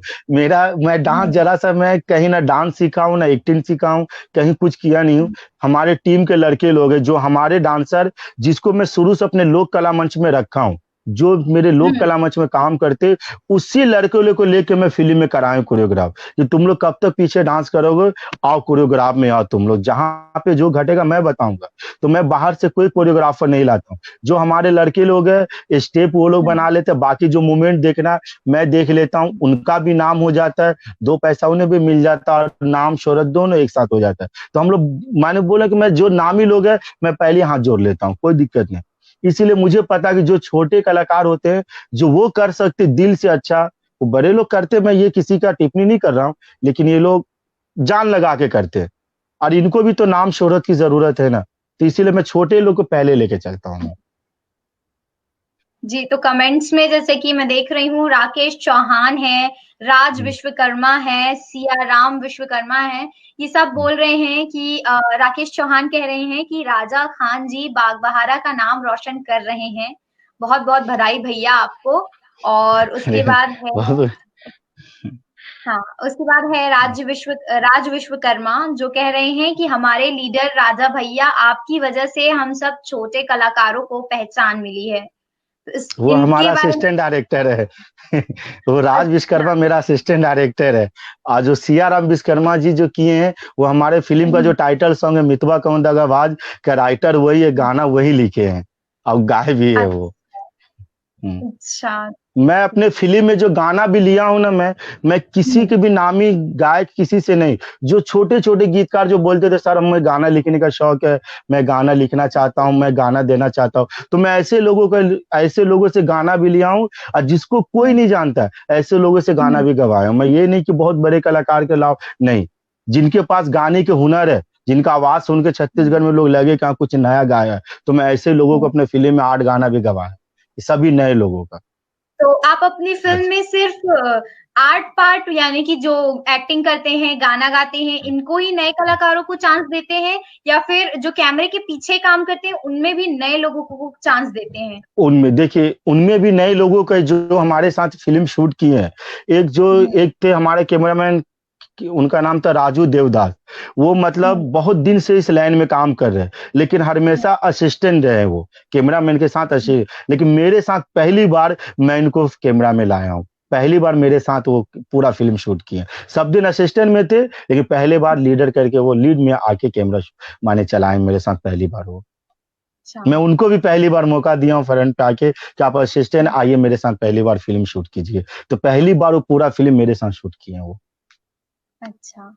मैं डांस जरा सा, मैं कहीं ना डांस सीखा हूँ ना एक्टिंग सीखा हूँ, कहीं कुछ किया नहीं हूँ। हमारे टीम के लड़के लोग हैं जो हमारे डांसर, जिसको मैं शुरू से अपने लोक कला मंच में रखा हूँ, जो मेरे लोक कला मंच में काम करते, उसी लड़के को लेके मैं फिल्म में कराए कोरियोग्राफ कि तुम लोग कब तक पीछे डांस करोगे, आओ कोरियोग्राफ में आओ तुम लोग, जहां पे जो घटेगा मैं बताऊंगा। तो मैं बाहर से कोई कोरियोग्राफर नहीं लाता हूँ, जो हमारे लड़के लोग हैं स्टेप वो लोग बना लेते हैं, बाकी जो मूवमेंट देखना मैं देख लेता हूँ, उनका भी नाम हो जाता है, 2 पैसा उन्हें भी मिल जाता है और नाम शोहरत दोनों एक साथ हो जाता है। तो हम लोग, मैंने बोला कि मैं जो नामी लोग है मैं पहले हाथ जोड़ लेता हूँ, कोई दिक्कत नहीं। इसीलिए मुझे पता कि जो छोटे कलाकार होते हैं जो वो कर सकते दिल से अच्छा, वो बड़े लोग करते, मैं ये किसी का टिप्पणी नहीं कर रहा हूँ, लेकिन ये लोग जान लगा के करते हैं और इनको भी तो नाम शोहरत की जरूरत है ना, तो इसीलिए मैं छोटे लोग को पहले लेके चलता हूँ। जी, तो कमेंट्स में जैसे कि मैं देख रही हूँ राकेश चौहान है, राज विश्वकर्मा है, सियाराम विश्वकर्मा है, ये सब बोल रहे हैं कि राकेश चौहान कह रहे हैं कि राजा खान जी बागबहारा का नाम रोशन कर रहे हैं। बहुत बहुत बधाई भैया आपको। और उसके बाद है हाँ, उसके बाद है राज विश्वकर्मा जो कह रहे हैं कि हमारे लीडर राजा भैया, आपकी वजह से हम सब छोटे कलाकारों को पहचान मिली है। वो हमारा असिस्टेंट डायरेक्टर है वो राज विश्वकर्मा मेरा असिस्टेंट डायरेक्टर है, और जो सियाराम विश्वकर्मा जी जो किए हैं वो हमारे फिल्म का जो टाइटल सॉन्ग है मितवा कहो दगाबाज का राइटर वही है, गाना वही लिखे हैं और गाए भी है वो। अच्छा, मैं अपने फिल्म में जो गाना भी लिया हूं ना, मैं किसी के भी नामी गायक किसी से नहीं, जो छोटे छोटे गीतकार जो बोलते थे सर हमें गाना लिखने का शौक है, मैं गाना लिखना चाहता हूं, मैं गाना देना चाहता हूं, तो मैं ऐसे लोगों से गाना भी लिया हूं, और जिसको कोई नहीं जानता ऐसे लोगों से गाना भी गवाया हूं। मैं ये नहीं कि बहुत बड़े कलाकार के अलावा नहीं, जिनके पास गाने के हुनर है, जिनका आवाज सुन के छत्तीसगढ़ में लोग लगे कि कुछ नया गाया है, तो मैं ऐसे लोगों को अपने फिल्म में 8 गाना भी गवाया, सभी नए लोगों का। तो आप अपनी फिल्म में सिर्फ आर्ट पार्ट यानी कि जो एक्टिंग करते हैं, गाना गाते हैं, इनको ही नए कलाकारों को चांस देते हैं, या फिर जो कैमरे के पीछे काम करते हैं उनमें भी नए लोगों को चांस देते हैं? उनमें देखिए, उनमें भी नए लोगों का जो हमारे साथ फिल्म शूट किए हैं, एक थे हमारे कैमरामैन, उनका नाम था राजू देवदास। वो मतलब बहुत दिन से इस लाइन में काम कर रहे हैं, लेकिन हमेशा असिस्टेंट रहे वो कैमरामैन के साथ लेकिन मेरे साथ पहली बार मैं इनको कैमरा में लाया हूँ। पहली बार मेरे साथ वो पूरा फिल्म शूट किए। सब दिन असिस्टेंट में थे, लेकिन पहले बार लीडर करके वो लीड में आके कैमरा माने चलाए मेरे साथ पहली बार वो। मैं उनको भी पहली बार मौका दिया हूँ फ्रंट पे आके कि आप असिस्टेंट आइए मेरे साथ पहली बार फिल्म शूट कीजिए। तो पहली बार वो पूरा फिल्म मेरे साथ शूट किए हैं वो। अच्छा,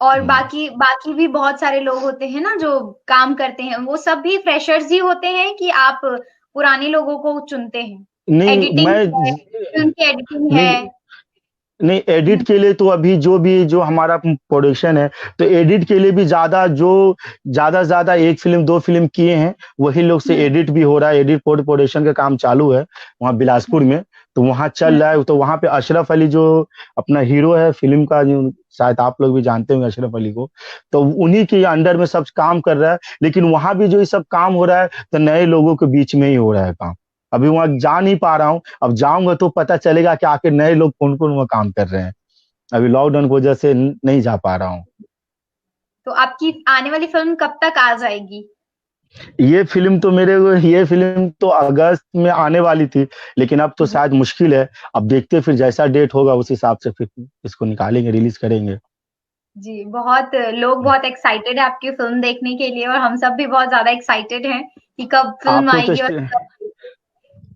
और बाकी भी बहुत सारे लोग होते हैं ना जो काम करते हैं, वो सब भी फ्रेशर्स ही होते हैं कि आप पुराने लोगों को चुनते हैं? नहीं, फिल्म की एडिटिंग है? नहीं, एडिट के लिए तो अभी जो हमारा प्रोडक्शन है, तो एडिट के लिए भी जो ज्यादा 1 फिल्म 2 फिल्म किए हैं, वही लोग से एडिट भी हो रहा है। एडिट प्रोडक्शन का काम चालू है वहाँ बिलासपुर में, तो वहाँ चल रहा है। तो वहाँ पे अशरफ अली जो अपना हीरो है फिल्म का, जो शायद आप लोग भी जानते होंगे अशरफ अली को, तो उन्हीं के अंडर में सब काम कर रहा है। लेकिन वहाँ भी जो ये सब काम हो रहा है, तो नए लोगों के बीच में ही हो रहा है काम। अभी वहां जा नहीं पा रहा हूँ, अब जाऊंगा तो पता चलेगा कि आखिर नए लोग कौन कौन वहाँ काम कर रहे हैं। अभी लॉकडाउन की वजह से नहीं जा पा रहा हूँ। तो आपकी आने वाली फिल्म कब तक आ जाएगी? ये फिल्म तो अगस्त में आने वाली थी, लेकिन अब तो शायद मुश्किल है। अब देखते फिर जैसा डेट होगा उस हिसाब से फिर इसको निकालेंगे, रिलीज करेंगे। जी, लोग बहुत एक्साइटेड है आपकी फिल्म देखने के लिए, और हम सब भी बहुत ज्यादा एक्साइटेड हैं कि कब फिल्म आएगी। और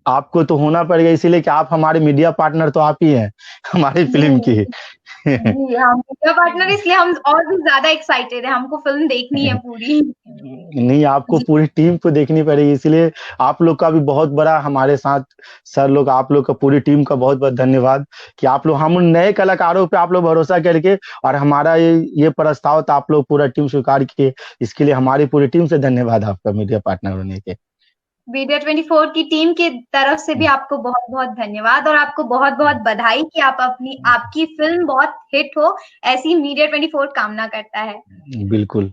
आपको तो होना पड़ेगा, इसीलिए कि आप हमारे मीडिया पार्टनर तो आप ही हैं हमारी फिल्म की। जी, हम मीडिया पार्टनर, इसलिए हम और भी ज्यादा एक्साइटेड है, हमको फिल्म देखनी है पूरी। नहीं, आपको पूरी टीम को देखनी पड़ेगी, इसलिए आप लोग का भी बहुत बड़ा हमारे साथ सर लोग, आप लोग का पूरी टीम का बहुत बहुत धन्यवाद कि आप लोग हम नए कलाकारों पे आप लोग भरोसा करके और हमारा ये प्रस्ताव था, आप लोग पूरा टीम स्वीकार किए। इसके लिए हमारी पूरी टीम से धन्यवाद आपका मीडिया पार्टनर होने के। मीडिया 24 की टीम की तरफ से भी आपको बहुत बहुत धन्यवाद, और आपको बहुत बहुत बधाई कि आपकी फिल्म बहुत हिट हो, ऐसी मीडिया 24 कामना करता है। बिल्कुल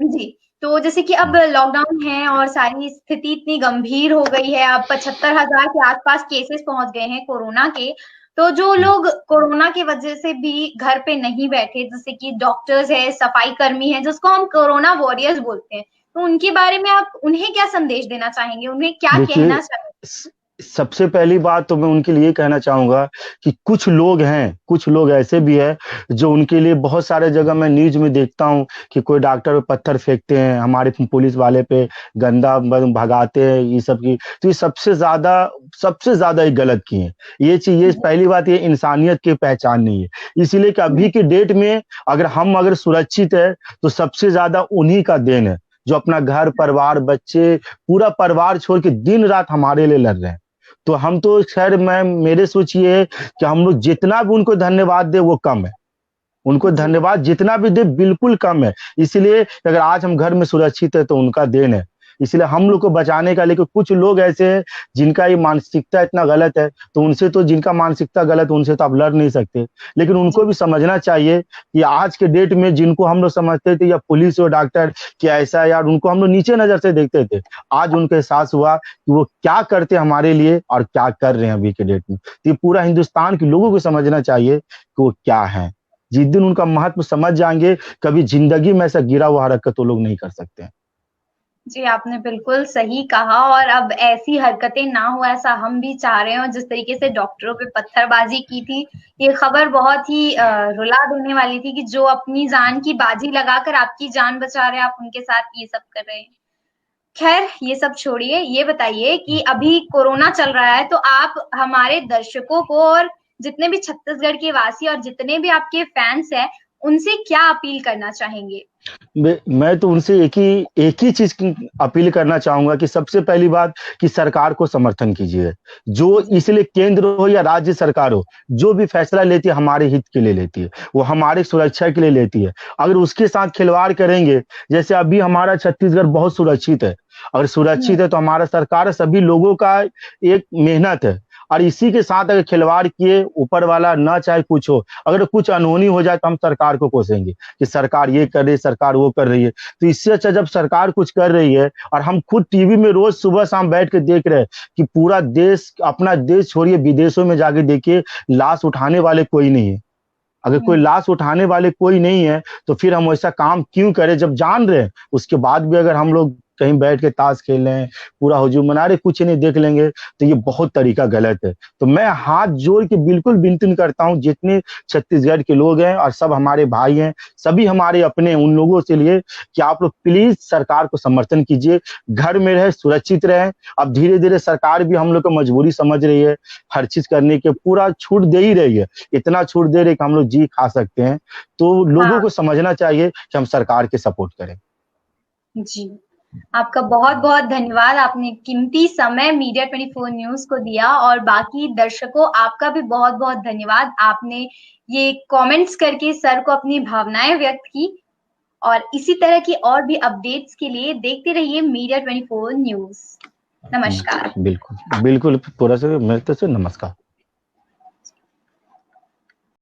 जी, तो जैसे कि अब लॉकडाउन है और सारी स्थिति इतनी गंभीर हो गई है, अब 75,000 के आसपास केसेस पहुंच गए हैं कोरोना के। तो जो लोग कोरोना की वजह से भी घर पे नहीं बैठे, जैसे कि डॉक्टर्स है, सफाई कर्मी है, जिसको हम कोरोना वॉरियर्स बोलते हैं, तो उनके बारे में आप उन्हें क्या संदेश देना चाहेंगे? उन्हें क्या कहना चाहेंगे? सबसे पहली बात तो मैं उनके लिए कहना चाहूंगा कि कुछ लोग ऐसे भी है जो उनके लिए बहुत सारे जगह मैं न्यूज में देखता हूं कि कोई डॉक्टर पे पत्थर फेंकते हैं, हमारे पुलिस वाले पे गंदा भगाते हैं, ये सब की। तो ये सबसे ज्यादा ये गलत किए हैं। ये पहली बात, ये इंसानियत की पहचान नहीं है। इसीलिए कि अभी के डेट में अगर सुरक्षित है तो सबसे ज्यादा उन्हीं का देन है, जो अपना घर परिवार बच्चे पूरा परिवार छोड़ के दिन रात हमारे लिए लड़ रहे हैं। तो हम तो खैर मेरे सोच ये है कि हम लोग जितना भी उनको धन्यवाद दे वो कम है। उनको धन्यवाद जितना भी दे बिल्कुल कम है। इसलिए अगर आज हम घर में सुरक्षित है तो उनका देन है। इसलिए हम लोग को बचाने का, लेकिन कुछ लोग ऐसे हैं जिनका ये मानसिकता इतना गलत है, तो उनसे तो जिनका मानसिकता गलत उनसे तो आप लड़ नहीं सकते। लेकिन उनको भी समझना चाहिए कि आज के डेट में जिनको हम लोग समझते थे या पुलिस और डॉक्टर कि ऐसा यार, उनको हम लोग नीचे नजर से देखते थे, आज उनको एहसास हुआ कि वो क्या करते हमारे लिए और क्या कर रहे हैं अभी के डेट में। तो ये पूरा हिंदुस्तान के लोगों को समझना चाहिए कि वो क्या है। जिस दिन उनका महत्व समझ जाएंगे, कभी जिंदगी में ऐसा गिरा हुआ हरकत वो लोग नहीं कर सकते हैं। जी, आपने बिल्कुल सही कहा, और अब ऐसी हरकतें ना हो ऐसा हम भी चाह रहे हैं। और जिस तरीके से डॉक्टरों पे पत्थरबाजी की थी, ये खबर बहुत ही रुला देने वाली थी कि जो अपनी जान की बाजी लगाकर आपकी जान बचा रहे हैं, आप उनके साथ ये सब कर रहे हैं। खैर, ये सब छोड़िए, ये बताइए कि अभी कोरोना चल रहा है, तो आप हमारे दर्शकों को और जितने भी छत्तीसगढ़ के वासी और जितने भी आपके फैंस हैं, उनसे क्या अपील करना चाहेंगे? मैं तो उनसे एक ही चीज अपील करना चाहूंगा कि सबसे पहली बात कि सरकार को समर्थन कीजिए। जो इसलिए केंद्र हो या राज्य सरकार हो, जो भी फैसला लेती है हमारे हित के लिए लेती है, वो हमारी सुरक्षा के लिए लेती है। अगर उसके साथ खिलवाड़ करेंगे, जैसे अभी हमारा छत्तीसगढ़ बहुत सुरक्षित है, अगर सुरक्षित है तो हमारा सरकार सभी लोगों का एक मेहनत है। और इसी के साथ अगर खिलवाड़ किए, ऊपर वाला ना चाहे कुछ हो, अगर कुछ अनहोनी हो जाए तो हम सरकार को कोसेंगे कि सरकार ये कर रही है, सरकार वो कर रही है। तो इससे अच्छा जब सरकार कुछ कर रही है और हम खुद टीवी में रोज सुबह शाम बैठ के देख रहे हैं कि पूरा देश, अपना देश छोड़िए विदेशों में जाके देखिए, लाश उठाने वाले कोई नहीं है। अगर कोई लाश उठाने वाले कोई नहीं है तो फिर हम ऐसा काम क्यों करें, जब जान रहे हैं उसके बाद भी अगर हम लोग कहीं बैठ के ताश खेल रहे हैं, पूरा हुजूम मना रहे, कुछ नहीं देख लेंगे, तो ये बहुत तरीका गलत है। तो मैं हाथ जोड़ के बिल्कुल विनती करता हूं जितने छत्तीसगढ़ के लोग हैं और सब हमारे भाई हैं, सभी हमारे अपने, उन लोगों से लिए कि आप लोग प्लीज सरकार को समर्थन कीजिए, घर में रहे, सुरक्षित रहें। अब धीरे धीरे सरकार भी हम लोग को मजबूरी समझ रही है, हर चीज करने के पूरा छूट दे ही रही है, इतना छूट दे रही है कि हम लोग जी खा सकते हैं। तो लोगों को समझना चाहिए कि हम सरकार के सपोर्ट करें। जी, आपका बहुत बहुत धन्यवाद। आपने कीमती समय मीडिया 24 न्यूज को दिया, और बाकी दर्शकों आपका भी बहुत बहुत धन्यवाद। आपने ये कमेंट्स करके सर को अपनी भावनाएं व्यक्त की, और इसी तरह की और भी अपडेट्स के लिए देखते रहिए मीडिया 24 न्यूज। नमस्कार। बिल्कुल बिल्कुल, पूरा से मेरे तरफ से नमस्कार।